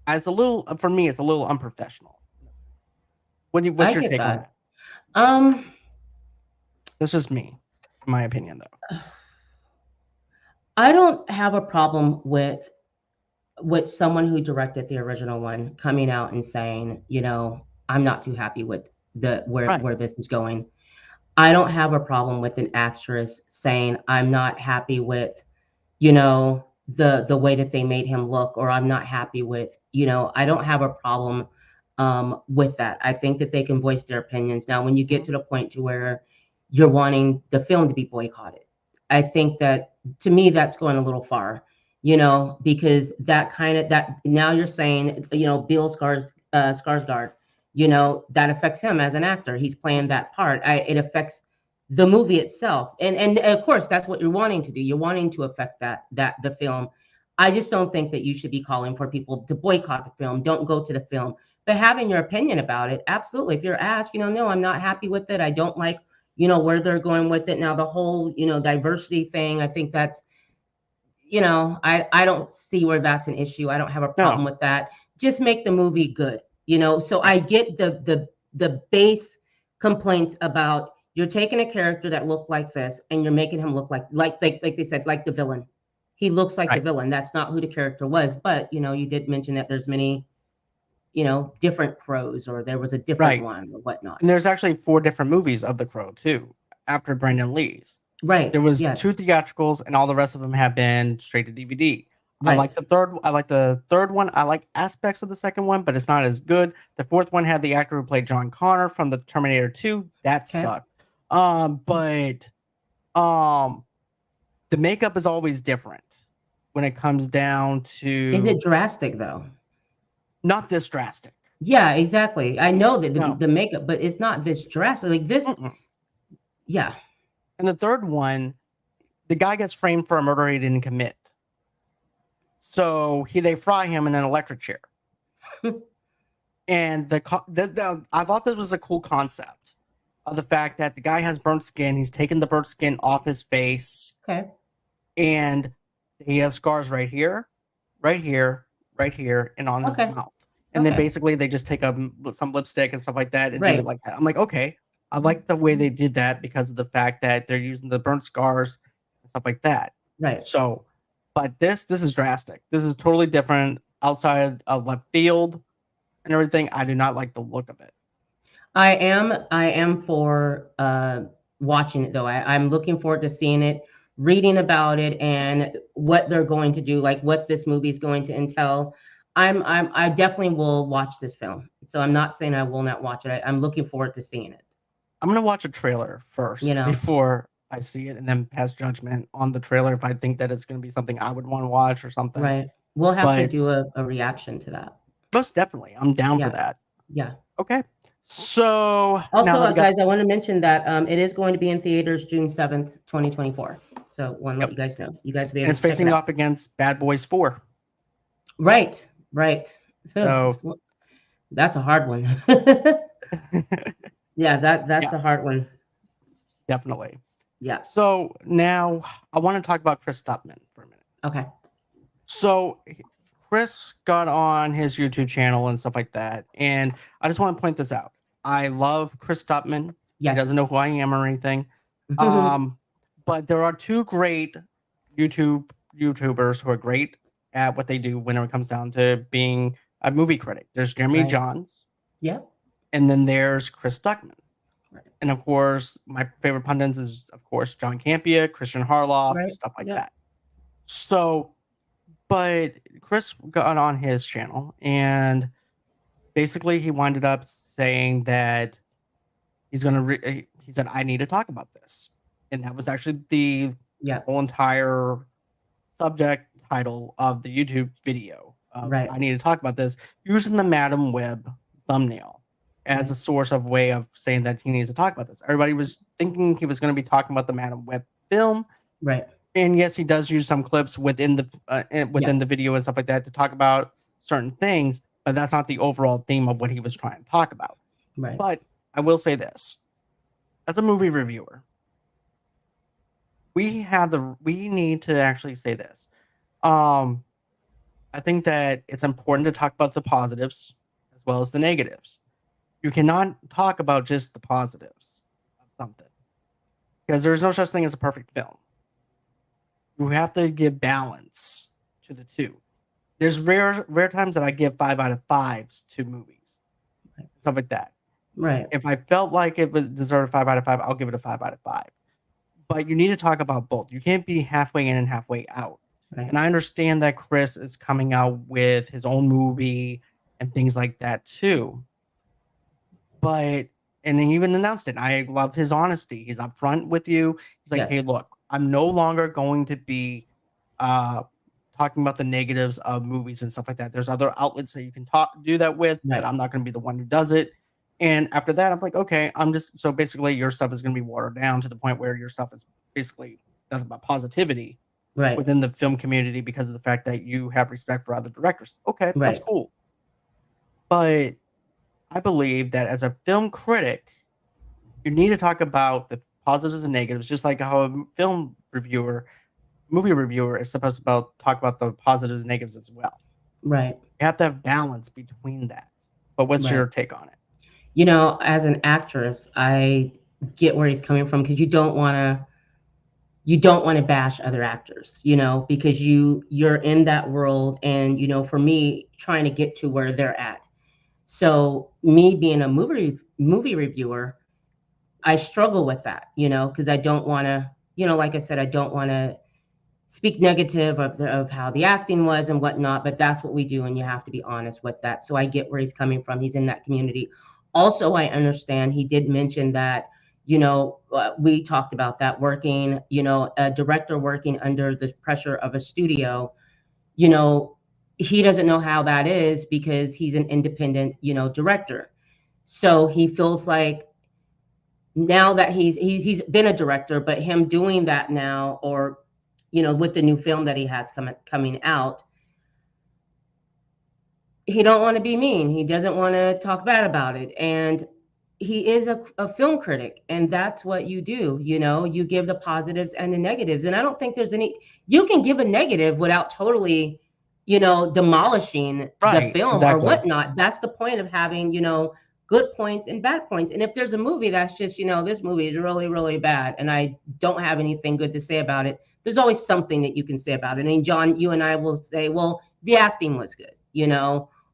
Speaker 1: for me, it's a little unprofessional. What's
Speaker 2: I
Speaker 1: your
Speaker 2: get
Speaker 1: take on
Speaker 2: that.
Speaker 1: that?
Speaker 2: Um.
Speaker 1: That's just me, in my opinion, though.
Speaker 2: I don't have a problem with someone who directed the original one coming out and saying, I'm not too happy with the
Speaker 1: Right,
Speaker 2: where this is going. I don't have a problem with an actress saying, I'm not happy with, the way that they made him look, or I'm not happy with, I don't have a problem with that. I think that they can voice their opinions. Now, when you get
Speaker 1: mhm,
Speaker 2: to the point to where you're wanting the film to be boycotted, I think that, to me, that's going a little far, because that now you're saying, Bill Skarsgård, that affects him as an actor. He's
Speaker 1: mhm.
Speaker 2: playing that part. It affects the movie itself, and of course that's what you're wanting to do. You're wanting to affect that the film. I just don't think that you should be calling for people to boycott the film. Don't go to the film, but having your opinion about it, absolutely. If you're asked, no, I'm not happy with it. I don't like, where they're going with it now. The whole, diversity thing. I think that's, I don't see where that's an issue. I don't have a problem
Speaker 1: No,
Speaker 2: with that. Just make the movie good, So
Speaker 1: right,
Speaker 2: I get the base complaints about you're taking a character that looked like this and you're making him look like they said, like the villain. He looks like the
Speaker 1: right,
Speaker 2: villain. That's not who the character was. But you did mention that there's many, different crows, or there was a different
Speaker 1: right.
Speaker 2: one or whatnot.
Speaker 1: And there's actually 4 different movies of The Crow too, after Brandon Lee's. There
Speaker 2: Right.
Speaker 1: was
Speaker 2: Yes.
Speaker 1: 2 theatricals, and all the rest of them have been straight to DVD.
Speaker 2: Right.
Speaker 1: I like the 3rd one. I like aspects of the 2nd one, but it's not as good. The 4th one had the actor who played John Connor from the Terminator 2. That
Speaker 2: Okay.
Speaker 1: sucked. But um, the makeup is always different when it comes down
Speaker 2: Is
Speaker 1: to
Speaker 2: it drastic though?
Speaker 1: not this drastic.
Speaker 2: Yeah, exactly. I know that
Speaker 1: No.
Speaker 2: the makeup, but it's not this drastic. Like this,
Speaker 1: Mm-mm.
Speaker 2: yeah.
Speaker 1: And the third one, the guy gets framed for a murder he didn't commit. So they fry him in an electric chair. And I thought this was a cool concept of the fact that the guy has burnt skin. He's taken the burnt skin off his face,
Speaker 2: Okay.
Speaker 1: and he has scars right here, right here, right here, and on his
Speaker 2: Okay.
Speaker 1: mouth. And then
Speaker 2: Okay.
Speaker 1: basically they just take some lipstick and stuff like that and do it
Speaker 2: Right.
Speaker 1: like that. I'm like, okay, I like the way they did that because of the fact that they're using the burnt scars and stuff like that.
Speaker 2: Right.
Speaker 1: So, but this is drastic. This is totally different, outside of left field and everything. I do not like the look of it.
Speaker 2: I am for watching it though. I'm looking forward to seeing it, reading about it, and what they're going to do, like what this movie is going to entail. I definitely will watch this film. So I'm not saying I will not watch it. I'm looking forward to seeing it.
Speaker 1: I'm gonna watch a trailer
Speaker 2: You
Speaker 1: first
Speaker 2: know,
Speaker 1: before I see it, and then pass judgment on the trailer if I think that it's gonna be something I would want to watch or something.
Speaker 2: right? We'll have to
Speaker 1: But
Speaker 2: do a reaction to that.
Speaker 1: most definitely, I'm down for
Speaker 2: Yeah,
Speaker 1: that.
Speaker 2: yeah.
Speaker 1: Okay, so now
Speaker 2: Also,
Speaker 1: that we got,
Speaker 2: guys, I want to mention that it is going to be in theaters June 7th, 2024. So want to let
Speaker 1: yep,
Speaker 2: you guys know. You guys will be
Speaker 1: and
Speaker 2: able
Speaker 1: it's
Speaker 2: to check it
Speaker 1: facing
Speaker 2: out.
Speaker 1: off against Bad Boys 4.
Speaker 2: Right, right.
Speaker 1: So
Speaker 2: That's a hard one. Yeah, that's
Speaker 1: yeah,
Speaker 2: a hard one.
Speaker 1: definitely.
Speaker 2: Yeah.
Speaker 1: So now I want to talk about Chris Stuppman for a minute.
Speaker 2: Okay.
Speaker 1: So Chris got on his YouTube channel and stuff like that, and I just want to point this out. I love Chris Stuppman. He doesn't
Speaker 2: Yes.
Speaker 1: know who I am or anything. Um, but there are two great YouTubers who are great at what they do when it comes down to being a movie critic. There's Jeremy
Speaker 2: Right.
Speaker 1: Johns,
Speaker 2: Yeah.
Speaker 1: and then there's Chris Stuckman.
Speaker 2: Right.
Speaker 1: And of course, my favorite pundits is of course John Campea, Christian Harloff,
Speaker 2: Right.
Speaker 1: stuff like
Speaker 2: Yeah.
Speaker 1: that. So, but Chris got on his channel and basically he winded up saying that he's gonna. He said, "I need to talk about this," and that was actually the
Speaker 2: Yeah.
Speaker 1: whole entire subject title of the YouTube video.
Speaker 2: Right.
Speaker 1: I need to talk about this using the Madam Web thumbnail as a
Speaker 2: Right.
Speaker 1: source of way of saying that he needs to talk about this. Everybody was thinking he was going to be talking about the Madam Web film,
Speaker 2: Right.
Speaker 1: and yes, he does use some clips within
Speaker 2: Yes.
Speaker 1: the video and stuff like that to talk about certain things, but that's not the overall theme of what he was trying to talk about.
Speaker 2: Right.
Speaker 1: But I will say this: as a movie reviewer, we need to actually say this. I think that it's important to talk about the positives as well as the negatives. You cannot talk about just the positives of something because there's no such thing as a perfect film. You have to give balance to the two. There's rare times that I give 5 out of 5s to movies,
Speaker 2: Right.
Speaker 1: stuff like that.
Speaker 2: Right.
Speaker 1: If I felt like it was deserved a 5 out of 5, I'll give it a 5 out of 5. But you need to talk about both. You can't be halfway in and halfway out.
Speaker 2: Right.
Speaker 1: And I understand that Chris is coming out with his own movie and things like that too. But and he even announced it. I love his honesty. He's upfront with you. He's like, "Hey,
Speaker 2: Yes.
Speaker 1: look, I'm no longer going to be talking about the negatives of movies and stuff like that. There's other outlets that you can do that with,
Speaker 2: Right.
Speaker 1: but I'm not going to be the one who does it." And after that, I'm like, okay, I'm just so basically your stuff is going to be watered down to the point where your stuff is basically nothing but positivity
Speaker 2: Right.
Speaker 1: within the film community because of the fact that you have respect for other directors. Okay, that's
Speaker 2: Right.
Speaker 1: cool. But I believe that as a film critic, you need to talk about the positives and negatives, just like how a movie reviewer is supposed to talk about the positives and negatives as well.
Speaker 2: Right.
Speaker 1: You have to have balance between that. But what's
Speaker 2: Right.
Speaker 1: your take on it?
Speaker 2: You know, as an actress, I get where he's coming from because you don't want to bash other actors, because you're in that world, and for me, trying to get to where they're at. So me being a movie reviewer, I struggle with that, because I don't want to, like I said, I don't want to speak negative of how the acting was and whatnot, but that's what we do, and you have to be honest with that. So I get where he's coming from. He's in that community. Also, I understand he did mention that, We talked about that, working, a director working under the pressure of a studio, you know, he doesn't know how that is because he's an independent, director. So he feels like now that he's been a director, but him doing that now, or with the new film that he has coming out, he don't want to be mean. He doesn't want to talk bad about it. And he is a film critic, and that's what you do. You give the positives and the negatives. And I don't think there's any, you can give a negative without totally, demolishing the
Speaker 1: Right,
Speaker 2: film or
Speaker 1: exactly.
Speaker 2: whatnot. That's the point of having, good points and bad points. And if there's a movie that's just, this movie is really, really bad and I don't have anything good to say about it, there's always something that you can say about it. I mean, John, you and I will say, well, the acting was good,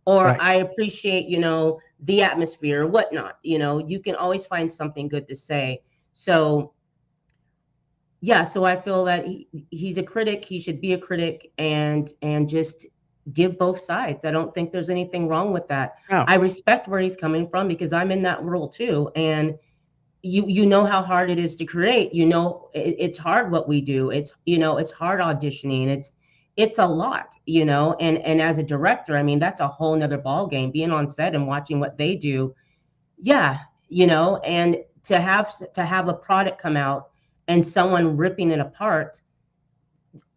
Speaker 2: or
Speaker 1: Right.
Speaker 2: I appreciate, the atmosphere or whatnot. You can always find something good to say. So yeah, so I feel that he's a critic. He should be a critic, and just give both sides. I don't think there's anything wrong with that.
Speaker 1: No.
Speaker 2: I respect where he's coming from because I'm in that world too. And you know how hard it is to create. It's hard what we do. It's hard auditioning. It's a lot, and as a director, I mean, that's a whole nother ball game, being on set and watching what they do. Yeah, and to have a product come out and someone ripping it apart,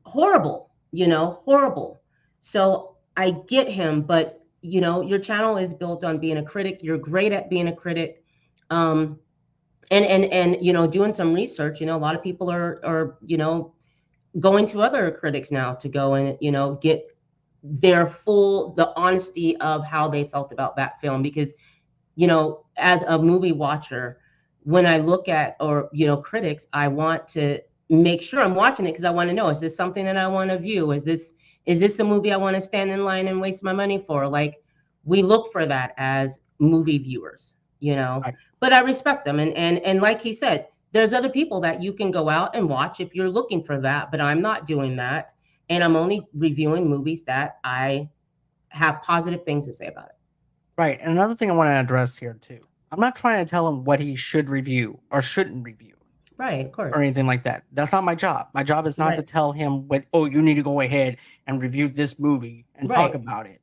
Speaker 2: horrible, horrible. So I get him, but your channel is built on being a critic. You're great at being a critic. And doing some research, a lot of people are going to other critics now to go and get the honesty of how they felt about that film. Because as a movie watcher, when I look at, or critics, I want to make sure I'm watching it because I want to know, is this something that I want to view? Is this a movie I want to stand in line and waste my money for? Like, we look for that as movie viewers,
Speaker 1: Right.
Speaker 2: but I respect them. And like he said, there's other people that you can go out and watch if you're looking for that, but I'm not doing that. And I'm only reviewing movies that I have positive things to say about it.
Speaker 1: Right. And another thing I want to address here too. I'm not trying to tell him what he should review or shouldn't review
Speaker 2: Right, of
Speaker 1: or
Speaker 2: course.
Speaker 1: anything like that. That's not my job. My job is not to
Speaker 2: Right,
Speaker 1: tell him what, oh, you need to go ahead and review this movie and talk
Speaker 2: right,
Speaker 1: about it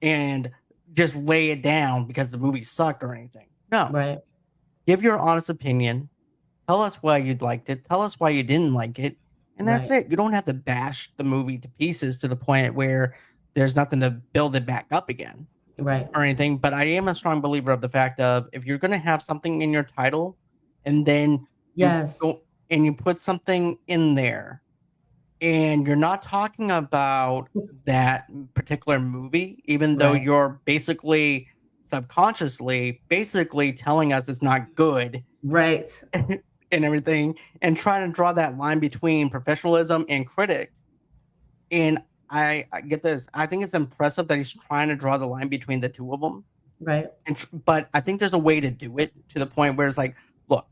Speaker 1: and just lay it down because the movie sucked or anything. No.
Speaker 2: right,
Speaker 1: Give your honest opinion. Tell us why you liked it. Tell us why you didn't like it. And that's
Speaker 2: right,
Speaker 1: it. You don't have to bash the movie to pieces to the point where there's nothing to build it back up again
Speaker 2: right.
Speaker 1: or anything. But I am a strong believer of the fact of, if you're going to have something in your title and then you
Speaker 2: Yes,
Speaker 1: go and you put something in there and you're not talking about that particular movie, even though
Speaker 2: right,
Speaker 1: you're basically subconsciously basically telling us it's not good
Speaker 2: right,
Speaker 1: and everything, and trying to draw that line between professionalism and critic. And I get this. I think it's impressive that he's trying to draw the line between the two of them.
Speaker 2: right.
Speaker 1: But I think there's a way to do it to the point where it's like, look,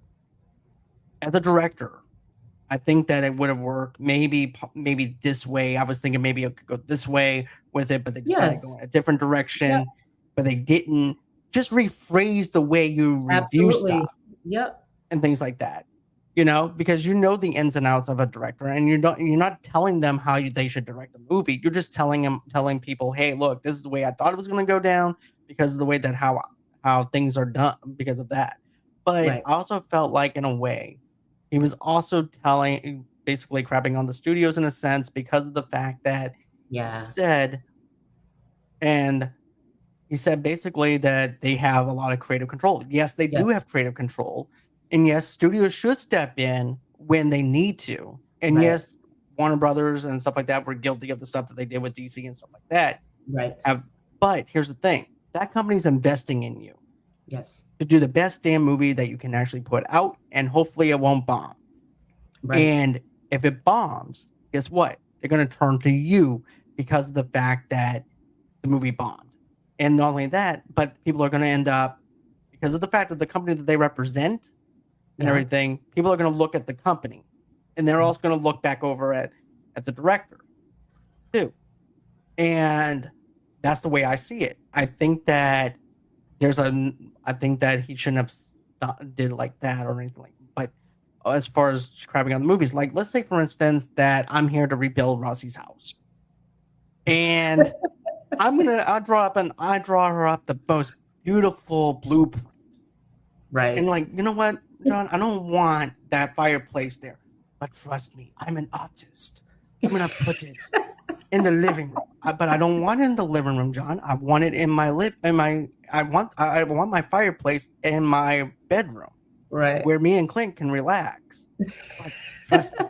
Speaker 1: as a director, I think that it would have worked maybe this way. I was thinking maybe it could go this way with it, but they decided to go
Speaker 2: Yes.
Speaker 1: in a different
Speaker 2: Yep.
Speaker 1: direction. But they didn't. Just rephrase the way you review
Speaker 2: Absolutely.
Speaker 1: stuff
Speaker 2: Yep.
Speaker 1: and things like that. Because you know the ins and outs of a director, and you're not telling them how they should direct a movie. You're just telling people, hey, look, this is the way I thought it was going to go down because of the way that how things are done because of that. But
Speaker 2: Right.
Speaker 1: I also felt like, in a way, he was also basically crapping on the studios in a sense, because of the fact that he
Speaker 2: Yeah.
Speaker 1: said and he said basically that they have a lot of creative control. Yes, they do
Speaker 2: Yes.
Speaker 1: have creative control. And yes, studios should step in when they need to. And
Speaker 2: Right.
Speaker 1: yes, Warner Brothers and stuff like that were guilty of the stuff that they did with DC and stuff like that.
Speaker 2: Right.
Speaker 1: But here's the thing. That company's investing in you
Speaker 2: Yes.
Speaker 1: to do the best damn movie that you can actually put out, and hopefully it won't bomb.
Speaker 2: Right.
Speaker 1: And if it bombs, guess what? They're going to turn to you because of the fact that the movie bombed. And not only that, but people are going to end up, because of the fact that the company that they represent and
Speaker 2: Yeah.
Speaker 1: everything, people are going to look at the company, and they're
Speaker 2: Yeah.
Speaker 1: also going to look back over at the director too. And that's the way I see it. I think that I think that he shouldn't have did like that or anything like. But as far as crapping on the movies, like let's say for instance that I'm here to rebuild Rossi's house, and I draw her up the most beautiful blueprint. And
Speaker 2: Right.
Speaker 1: like, you know what, John, I don't want that fireplace there. But trust me, I'm an artist. I'm gonna put it in the living room. But I don't want it in the living room, John. I want it in my I want my fireplace in my bedroom
Speaker 2: Right.
Speaker 1: where me and Clint can relax. But trust me,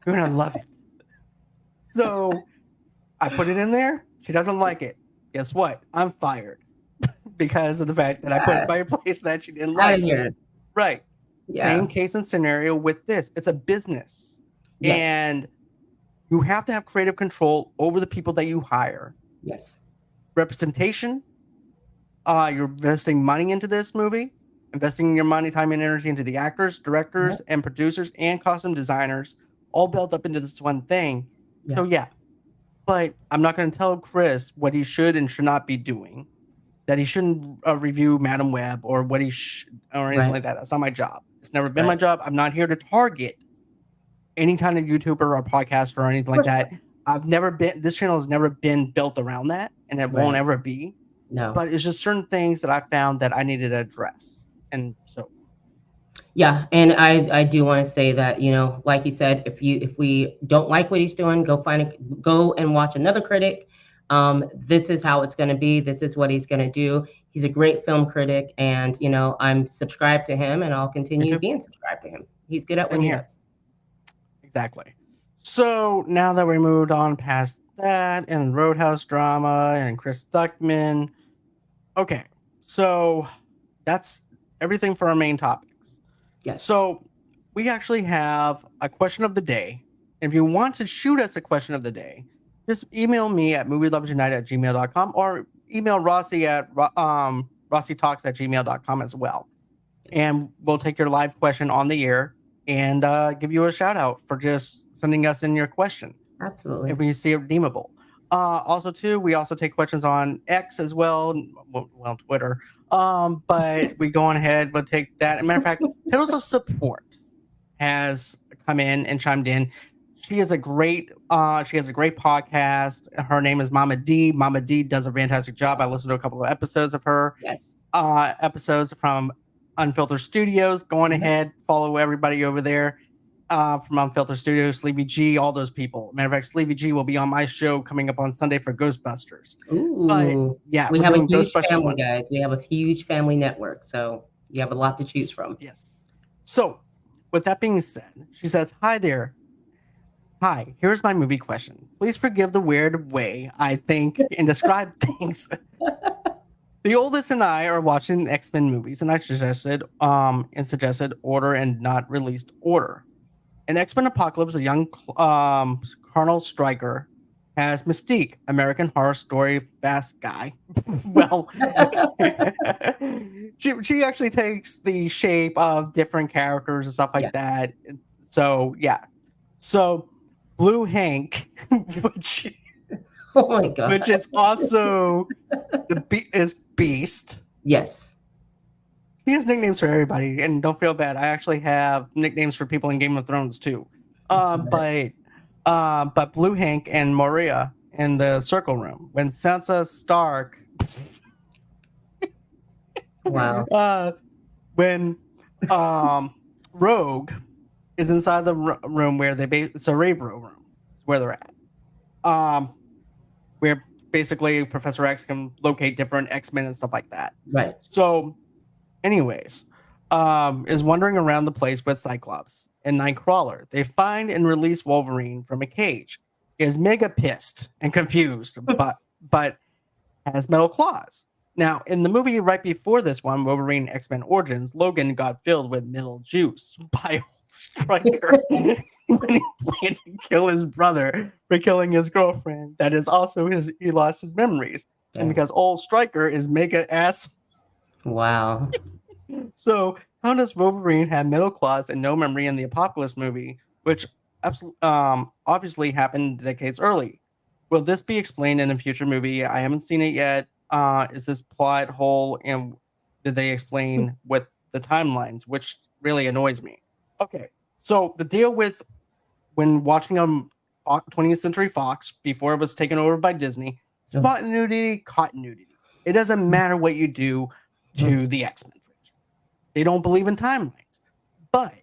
Speaker 1: you're gonna love it. So I put it in there. She doesn't like it. Guess what? I'm fired because of the fact that I put a fireplace that she didn't
Speaker 2: Out of
Speaker 1: like.
Speaker 2: here.
Speaker 1: Right.
Speaker 2: Yeah.
Speaker 1: Same case and scenario with this. It's a business.
Speaker 2: Yes.
Speaker 1: And you have to have creative control over the people that you hire.
Speaker 2: Yes.
Speaker 1: Representation. You're investing money into this movie, investing your money, time, and energy into the actors, directors, and producers and costume designers, all built up into this one thing.
Speaker 2: Yeah.
Speaker 1: So yeah. But I'm not going to tell Chris what he should and should not be doing. That he shouldn't review Madam Web or what he or anything like that. That's not my job. It's never been my job. I'm not here to target any kind of YouTuber or podcaster or anything like that. I've never been. This channel has never been built around that, and it won't ever be.
Speaker 2: No.
Speaker 1: But it's just certain things that I found that I needed to address, and so.
Speaker 2: Yeah, and I do want to say that, you know, like you said, if we don't like what he's doing, go and watch another critic. This is how it's going to be. This is what he's going to do. He's a great film critic, and you know, I'm subscribed to him, and I'll continue being subscribed to him. He's good at what he does.
Speaker 1: Exactly. So now that we moved on past that and Roadhouse drama and Chris Stuckman, okay, so that's everything for our main topics.
Speaker 2: Yes.
Speaker 1: So we actually have a question of the day. If you want to shoot us a question of the day, just email me at movieloversunite@gmail.com or email Rossi at rossitalks@gmail.com as well. And we'll take your live question on the air and give you a shout out for just sending us in your question.
Speaker 2: Absolutely.
Speaker 1: If we see it redeemable. Also, too, we also take questions on X as well, Twitter. But we go on ahead, we'll take that. As a matter of fact, Pillars of Support has come in and chimed in. She has a great podcast. Her name is Mama D. Mama D does a fantastic job. I listened to a couple of episodes of her.
Speaker 2: Yes.
Speaker 1: Episodes from Unfiltered Studios. Go on ahead, follow everybody over there. From Unfiltered Studios, Sleepy G, all those people. Matter of fact, Sleepy G will be on my show coming up on Sunday for Ghostbusters.
Speaker 2: Ooh,
Speaker 1: but yeah,
Speaker 2: we have a huge family, guys. We have a huge family network, so you have a lot to choose from.
Speaker 1: Yes. So, with that being said, she says, "Hi there. Hi, here's my movie question. Please forgive the weird way I think and describe things." The oldest and I are watching X-Men movies, and I suggested Order and Not Released Order. In X-Men Apocalypse, a young Colonel Stryker has Mystique, American Horror Story fast guy. Well, she actually takes the shape of different characters and stuff like that. So yeah, so Blue Hank, which
Speaker 2: oh my god,
Speaker 1: which is also is Beast.
Speaker 2: Yes.
Speaker 1: He has nicknames for everybody, and don't feel bad. I actually have nicknames for people in Game of Thrones too. But Blue Hank and Maria in the Circle Room when Sansa Stark.
Speaker 2: Wow.
Speaker 1: When Rogue is inside the room where Cerebro room is where they're at. Where basically Professor X can locate different X-Men and stuff like that.
Speaker 2: Right.
Speaker 1: So, anyways, is wandering around the place with Cyclops and Nightcrawler. They find and release Wolverine from a cage. He is mega pissed and confused, but has metal claws. Now, in the movie right before this one, Wolverine X-Men Origins, Logan got filled with metal juice by old Stryker when he planned to kill his brother for killing his girlfriend. That is also he lost his memories. Yeah. And because old Stryker is mega ass.
Speaker 2: Wow.
Speaker 1: So, how does Wolverine have metal claws and no memory in the Apocalypse movie, which obviously happened decades early? Will this be explained in a future movie? I haven't seen it yet. Is this plot hole, and did they explain what the timelines, which really annoys me. Okay, so the deal with when watching 20th Century Fox before it was taken over by Disney,
Speaker 2: Oh.
Speaker 1: spontaneity, continuity. It doesn't matter what you do to the X-Men franchise. They don't believe in timelines. But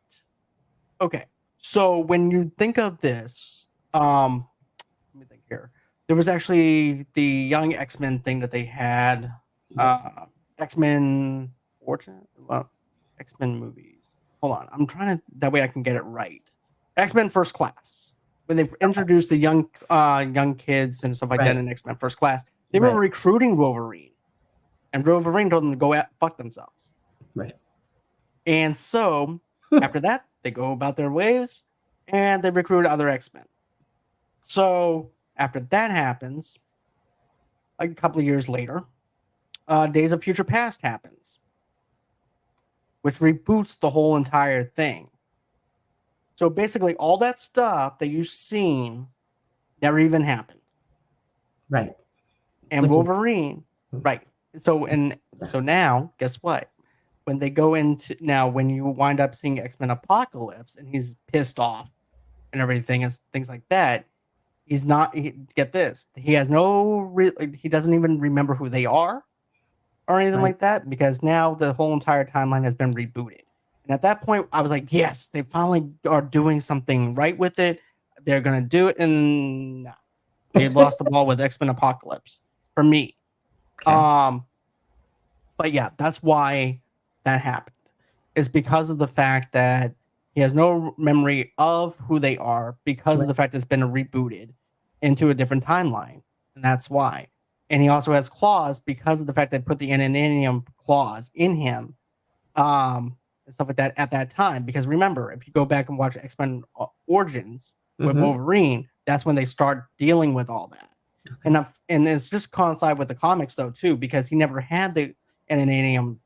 Speaker 1: okay, so when you think of this, let me think here. There was actually the Young X-Men thing that they had.
Speaker 2: Yes.
Speaker 1: X-Men Origin, well, X-Men movies. Hold on, I'm trying to. That way I can get it right. X-Men First Class. When they introduced the young kids and stuff like that
Speaker 2: Right.
Speaker 1: in X-Men First Class, they were
Speaker 2: Right.
Speaker 1: recruiting Wolverine, and Wolverine told them to go out fuck themselves.
Speaker 2: Right.
Speaker 1: And so after that, they go about their ways, and they recruit other X-Men. So after that happens, like a couple of years later, Days of Future Past happens, which reboots the whole entire thing. So basically, all that stuff that you've seen never even happened.
Speaker 2: Right.
Speaker 1: And
Speaker 2: Which is-
Speaker 1: Wolverine, right? So now, guess what? When they go into now, when you wind up seeing X-Men Apocalypse, and he's pissed off and everything and things like that, he's not. Get this, he has no. He doesn't even remember who they are or anything
Speaker 2: Right.
Speaker 1: like that, because now the whole entire timeline has been rebooted. And at that point, I was like, yes, they finally are doing something right with it. They're gonna do it, and no, they lost the ball with X-Men Apocalypse for me.
Speaker 2: Okay.
Speaker 1: But yeah, that's why that happened. Is because of the fact that he has no memory of who they are, because of the fact that it's been rebooted into a different timeline, and that's why. And he also has claws because of the fact that they put the Unanium claws in him, and stuff like that at that time. Because remember, if you go back and watch X-Men Origins with
Speaker 2: Mhm.
Speaker 1: Wolverine, that's when they start dealing with all that.
Speaker 2: Okay.
Speaker 1: And it's just coincide with the comics though too, because he never had the Unanium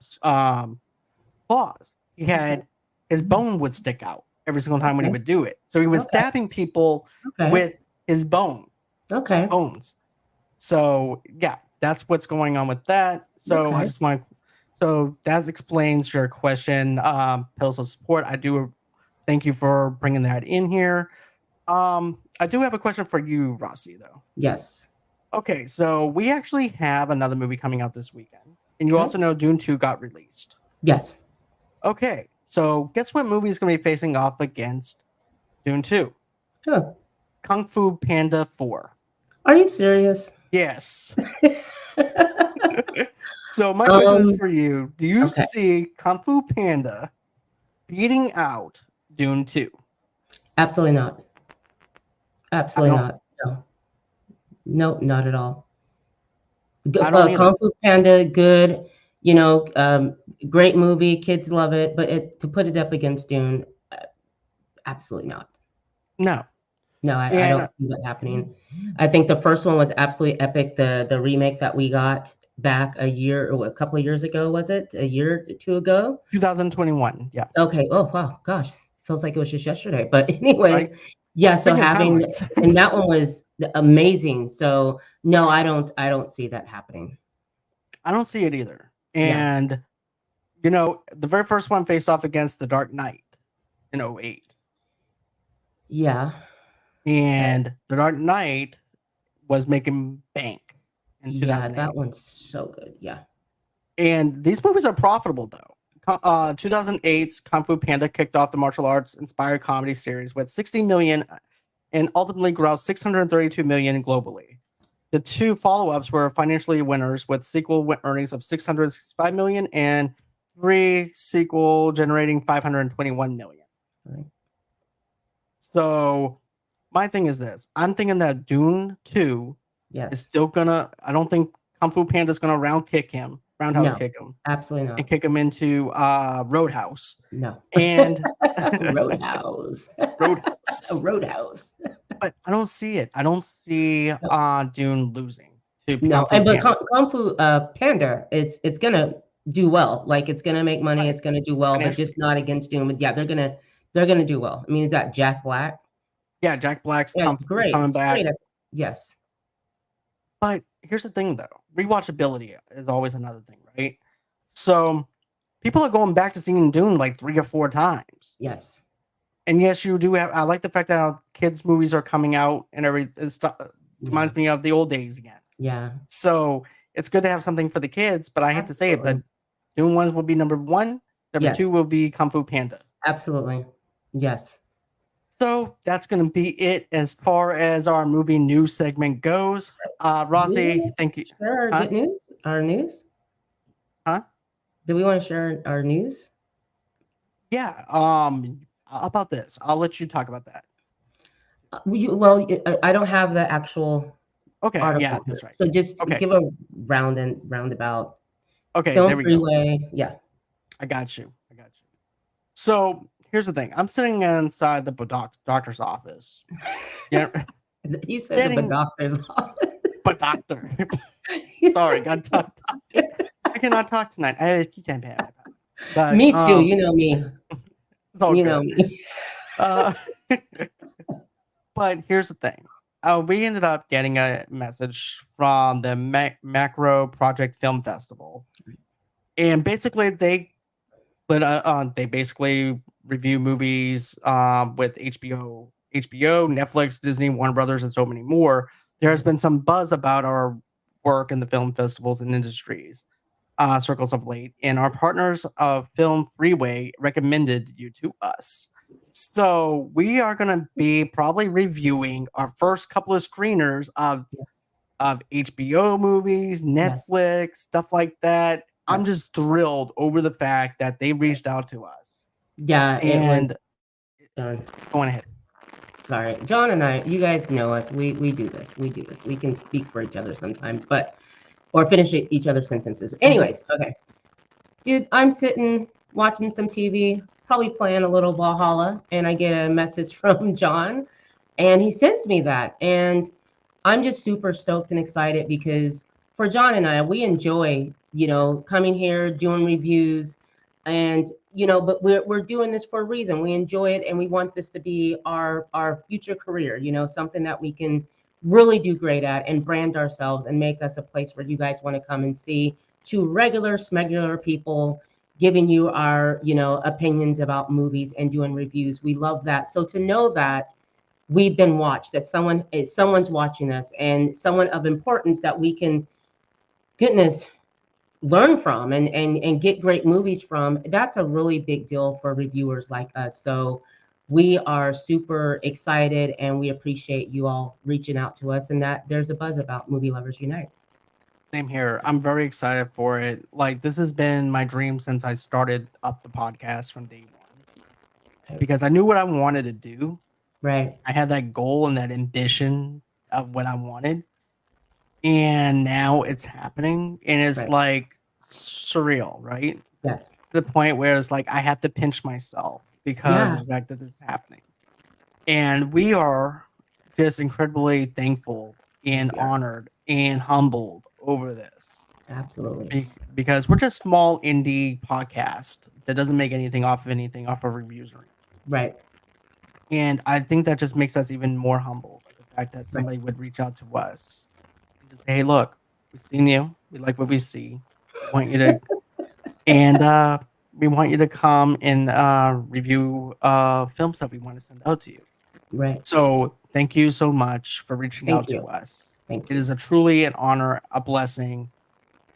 Speaker 1: claws. He had his bone would stick out every single time when he
Speaker 2: Okay.
Speaker 1: would do it. So he was
Speaker 2: Okay.
Speaker 1: stabbing people
Speaker 2: Okay.
Speaker 1: with his bones.
Speaker 2: Okay.
Speaker 1: So yeah, that's what's going on with that. So I
Speaker 2: Okay.
Speaker 1: just want. So that explains your question, Pedals of Support. I do thank you for bringing that in here. I do have a question for you, Rossi, though.
Speaker 2: Yes.
Speaker 1: Okay, so we actually have another movie coming out this weekend, and you
Speaker 2: Okay.
Speaker 1: also know Dune 2 got released.
Speaker 2: Yes.
Speaker 1: Okay, so guess what movie is going to be facing off against Dune 2?
Speaker 2: Huh.
Speaker 1: Kung Fu Panda 4.
Speaker 2: Are you serious?
Speaker 1: Yes. So my question is for you. Do you
Speaker 2: Okay.
Speaker 1: see Kung Fu Panda beating out Dune 2?
Speaker 2: Absolutely not. Absolutely
Speaker 1: don't-
Speaker 2: not. No. Nope, not at all.
Speaker 1: I don't either.
Speaker 2: Kung Fu Panda, good. You know, great movie. Kids love it. But to put it up against Dune, absolutely not.
Speaker 1: No.
Speaker 2: No, I
Speaker 1: And
Speaker 2: don't see that happening. I think the first one was absolutely epic. The remake that we got back a couple of years ago, was it? A year or two ago?
Speaker 1: 2021. Yeah.
Speaker 2: Okay. Oh, wow. Gosh, feels like it was just yesterday. But anyways,
Speaker 1: Right?
Speaker 2: yeah, so
Speaker 1: Speaking of
Speaker 2: having
Speaker 1: timelines.
Speaker 2: and that one was amazing. So no, I don't see that happening.
Speaker 1: I don't see it either.
Speaker 2: Yeah.
Speaker 1: And the very first one faced off against The Dark Knight in 08.
Speaker 2: Yeah.
Speaker 1: And The Dark Knight was making bank in
Speaker 2: Yeah,
Speaker 1: 2008.
Speaker 2: that one's so good. Yeah.
Speaker 1: And these movies are profitable though. 2008's Kung Fu Panda kicked off the martial arts inspired comedy series with 60 million and ultimately grossed 632 million globally. The two follow-ups were financially winners with sequel earnings of 665 million and three sequel generating 521 million.
Speaker 2: Right.
Speaker 1: So my thing is this. I'm thinking that Dune 2 is
Speaker 2: Yes.
Speaker 1: still gonna. I don't think Kung Fu Panda's gonna roundhouse
Speaker 2: No,
Speaker 1: kick him,
Speaker 2: absolutely
Speaker 1: and
Speaker 2: not.
Speaker 1: kick him into Roadhouse.
Speaker 2: No.
Speaker 1: And
Speaker 2: Roadhouse.
Speaker 1: Roadhouse.
Speaker 2: Roadhouse.
Speaker 1: But I don't see it. I don't see Dune losing to Kung
Speaker 2: No,
Speaker 1: Fu
Speaker 2: but
Speaker 1: Panda.
Speaker 2: Kung Fu Panda, it's gonna do well. Like it's gonna make money.
Speaker 1: Right.
Speaker 2: It's gonna do well, but just not against Doom. But yeah, they're gonna do well. I mean, is that Jack Black?
Speaker 1: Yeah, Jack Black's
Speaker 2: Yeah, it's great.
Speaker 1: coming
Speaker 2: It's
Speaker 1: back.
Speaker 2: great. Yes.
Speaker 1: But here's the thing, though. Rewatchability is always another thing, right? So people are going back to seeing Dune like 3 or 4 times.
Speaker 2: Yes.
Speaker 1: And yes, you do have. I like the fact that kids' movies are coming out and everything.
Speaker 2: Yeah.
Speaker 1: Reminds me of the old days again.
Speaker 2: Yeah.
Speaker 1: So it's good to have something for the kids. But I hate to say it, but
Speaker 2: Absolutely.
Speaker 1: Dune ones will be number 1. Number 2
Speaker 2: Yes.
Speaker 1: will be Kung Fu Panda.
Speaker 2: Absolutely. Yes.
Speaker 1: So that's going to be it as far as our movie news segment goes.
Speaker 2: Do we
Speaker 1: Rossi,
Speaker 2: want
Speaker 1: thank you.
Speaker 2: to share our
Speaker 1: Huh?
Speaker 2: good news? Our news?
Speaker 1: Huh?
Speaker 2: Do we want to share our news?
Speaker 1: Yeah. How about this? I'll let you talk about that.
Speaker 2: Well, I don't have the actual
Speaker 1: Okay. Yeah,
Speaker 2: article here.
Speaker 1: that's right.
Speaker 2: So just
Speaker 1: Okay.
Speaker 2: give a roundabout.
Speaker 1: Okay.
Speaker 2: Film
Speaker 1: There we go.
Speaker 2: Freeway. Yeah.
Speaker 1: I got you. I got you. So here's the thing. I'm sitting inside the doctor's office. Yeah.
Speaker 2: He said the
Speaker 1: Getting
Speaker 2: doctor's office.
Speaker 1: but doctor. Sorry, got talk. I cannot talk tonight. I can't pay my power. But
Speaker 2: Me too. You know me.
Speaker 1: it's all
Speaker 2: You know
Speaker 1: good.
Speaker 2: me.
Speaker 1: Uh, but here's the thing. We ended up getting a message from the Macro Project Film Festival, and basically they basically review movies with HBO, Netflix, Disney, Warner Brothers, and so many more. There has been some buzz about our work in the film festivals and industries circles of late, and our partners of Film Freeway recommended you to us. So we are going to be probably reviewing our first couple of screeners
Speaker 2: Yes.
Speaker 1: of HBO movies,
Speaker 2: Yes.
Speaker 1: Netflix, stuff like that. I'm
Speaker 2: Yes.
Speaker 1: just thrilled over the fact that they reached out to us.
Speaker 2: Yeah, it was
Speaker 1: And
Speaker 2: done.
Speaker 1: going ahead.
Speaker 2: Sorry. John and I, you guys know us. We do this. We do this. We can speak for each other sometimes, but or finish each other's sentences. Anyways, okay. Dude, I'm sitting watching some TV, probably playing a little Valhalla, and I get a message from John, and he sends me that. And I'm just super stoked and excited because for John and I, we enjoy, coming here, doing reviews, and but we're doing this for a reason. We enjoy it, and we want this to be our future career. Something that we can really do great at and brand ourselves and make us a place where you guys want to come and see two regular smegular people giving you our opinions about movies and doing reviews. We love that. So to know that we've been watched, that someone's watching us, and someone of importance that we can, goodness, learn from and get great movies from, that's a really big deal for reviewers like us. So we are super excited and we appreciate you all reaching out to us, and that there's a buzz about Movie Lovers Unite.
Speaker 1: Same here. I'm very excited for it. Like this has been my dream since I started up the podcast from day one because I knew what I wanted to do.
Speaker 2: Right.
Speaker 1: I had that goal and that ambition of what I wanted. And now it's happening. And it's
Speaker 2: Right.
Speaker 1: like surreal, right?
Speaker 2: Yes.
Speaker 1: The point where it's like I have to pinch myself because
Speaker 2: Yeah.
Speaker 1: of the fact that this is happening. And we are just incredibly thankful and
Speaker 2: Yeah.
Speaker 1: honored and humbled over this.
Speaker 2: Absolutely.
Speaker 1: Because we're just small indie podcast that doesn't make anything off of reviews or anything.
Speaker 2: Right.
Speaker 1: And I think that just makes us even more humble by the fact that
Speaker 2: Right.
Speaker 1: somebody would reach out to us and just say, "Hey, look, we've seen you. We like what we see. We want you to, and we want you to come and review films that we want to send out to you."
Speaker 2: Right.
Speaker 1: So thank you so much for reaching out
Speaker 2: Thank
Speaker 1: to
Speaker 2: you.
Speaker 1: us.
Speaker 2: Thank
Speaker 1: It
Speaker 2: you.
Speaker 1: is a truly an honor, a blessing,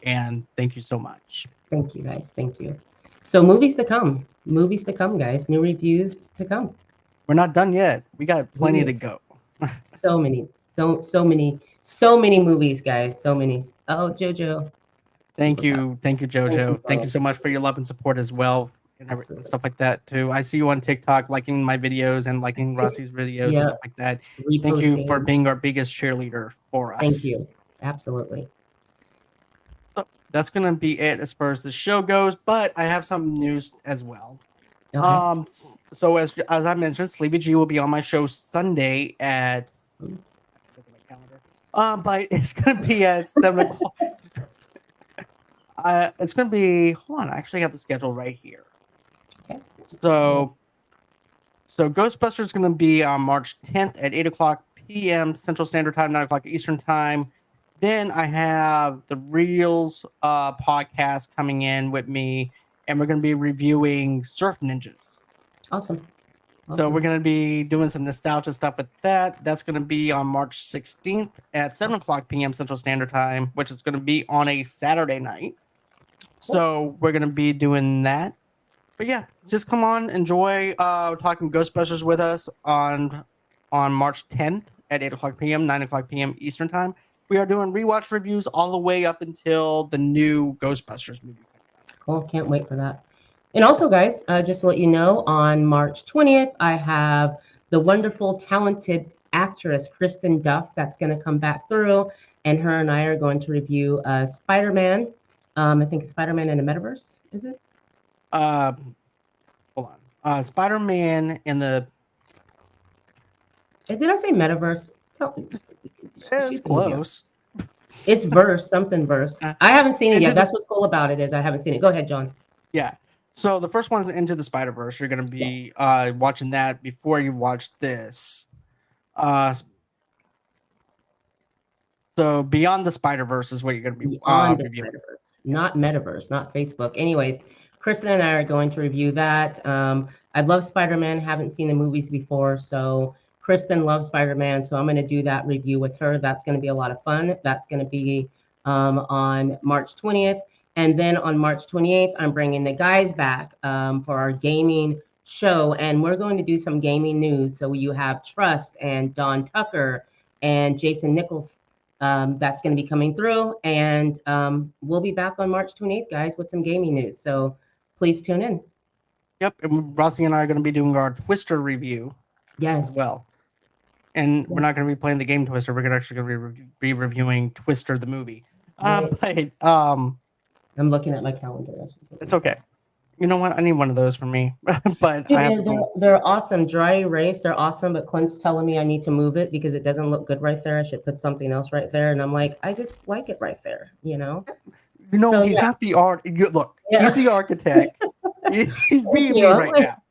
Speaker 1: and thank you so much.
Speaker 2: Thank you, guys. Thank you. So movies to come. Movies to come, guys. New reviews to come.
Speaker 1: We're not done yet. We got plenty
Speaker 2: We
Speaker 1: to go.
Speaker 2: so many, so many movies, guys. So many. Oh, JoJo.
Speaker 1: Thank
Speaker 2: Superpower.
Speaker 1: you. Thank you,
Speaker 2: Thank you
Speaker 1: JoJo. Thank you
Speaker 2: so
Speaker 1: so much for your love and support as well, and
Speaker 2: Absolutely.
Speaker 1: stuff like that too. I see you on TikTok liking my videos and liking Rossi's videos and
Speaker 2: Yeah.
Speaker 1: stuff like that. Thank you for
Speaker 2: Reposting.
Speaker 1: being our biggest cheerleader for
Speaker 2: Thank
Speaker 1: us.
Speaker 2: you. Absolutely.
Speaker 1: So that's gonna be it as far as the show goes, but I have some news as well.
Speaker 2: Okay.
Speaker 1: So as I mentioned, Sleevy G will be on my show Sunday at I have to look at my calendar. But it's gonna be at 7 o'clock. It's gonna be. Hold on, I actually have the schedule right here.
Speaker 2: Okay.
Speaker 1: So Ghostbusters is gonna be on March 10th at 8 o'clock p.m. Central Standard Time, 9 o'clock Eastern Time. Then I have the Reels podcast coming in with me and we're going to be reviewing Surf Ninjas.
Speaker 2: Awesome.
Speaker 1: So we're going to be doing some nostalgia stuff with that. That's going to be on March 16th at 7 o'clock p.m. Central Standard Time, which is going to be on a Saturday night. So we're going to be doing that. But yeah, just come on, enjoy talking Ghostbusters with us on March 10th at 8 o'clock p.m., 9 o'clock p.m. Eastern Time. We are doing rewatch reviews all the way up until the new Ghostbusters movie comes out.
Speaker 2: Cool. Can't wait for that. And also, guys, just to let you know, on March 20th, I have the wonderful, talented actress Kristen Duff that's going to come back through, and her and I are going to review Spider-Man. I think Spider-Man in the Metaverse, is it?
Speaker 1: Hold on. Spider-Man in the...
Speaker 2: Did I say Metaverse?
Speaker 1: It's close.
Speaker 2: It's verse, something verse. I haven't seen it yet. That's what's cool about it is I haven't seen it. Go ahead, John.
Speaker 1: Yeah. So the first one is Into the Spider-Verse. You're going to be watching that before you watch this. So Beyond the Spider-Verse is what you're going to be
Speaker 2: Beyond the
Speaker 1: reviewing.
Speaker 2: Spider-Verse, not Metaverse, not Facebook. Anyways, Kristen and I are going to review that. I love Spider-Man. Haven't seen the movies before, so Kristen loves Spider-Man, so I'm going to do that review with her. That's going to be a lot of fun. That's going to be on March 20th. And then on March 28th, I'm bringing the guys back for our gaming show, and we're going to do some gaming news. So you have Trust and Don Tucker and Jason Nichols. That's going to be coming through, and we'll be back on March 28th, guys, with some gaming news. So please tune in.
Speaker 1: Yep, and Rossi and I are going to be doing our Twister review as well. And we're not going to be playing the game Twister. We're actually going to be reviewing Twister the movie.
Speaker 2: Right.
Speaker 1: But
Speaker 2: I'm looking at my calendar.
Speaker 1: It's okay. You know what? I need one of those for me. But
Speaker 2: Dude,
Speaker 1: I have
Speaker 2: they're awesome. Dry erase, they're awesome. But Clint's telling me I need to move it because it doesn't look good right there. I should put something else right there. And I'm like, I just like it right there, you know?
Speaker 1: You know,
Speaker 2: So,
Speaker 1: he's not the art. Look,
Speaker 2: Yeah.
Speaker 1: he's the architect. He's being me right now.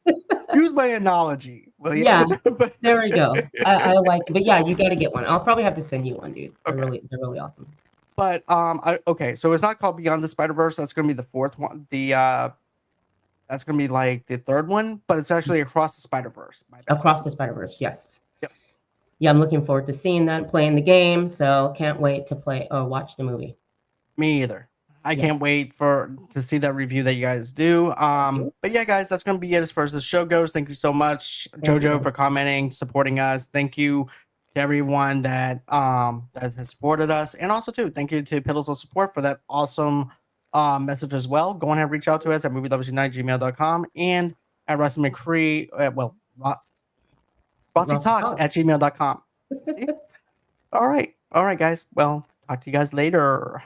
Speaker 1: Use my analogy. Will you?
Speaker 2: Yeah, there we go. I like it. But yeah, you got to get one. I'll probably have to send you one, dude. They're really awesome.
Speaker 1: But okay, so it's not called Beyond the Spider-Verse. That's going to be the fourth one. That's going to be like the third one, but it's actually Across the Spider-Verse.
Speaker 2: Across the Spider-Verse, yes.
Speaker 1: Yep.
Speaker 2: Yeah, I'm looking forward to seeing that, playing the game. So can't wait to play or watch the movie.
Speaker 1: Me either. I can't wait to see that review that you guys do. But yeah, guys, that's going to be it as far as the show goes. Thank you so much, Jojo, for commenting, supporting us. Thank you to everyone that has supported us, and also too, thank you to Piddles Support for that awesome message as well. Go ahead and reach out to us at movieloversunite@gmail.com and at Rusty McCree. RossiTalks@gmail.com. All right, guys. Well, talk to you guys later.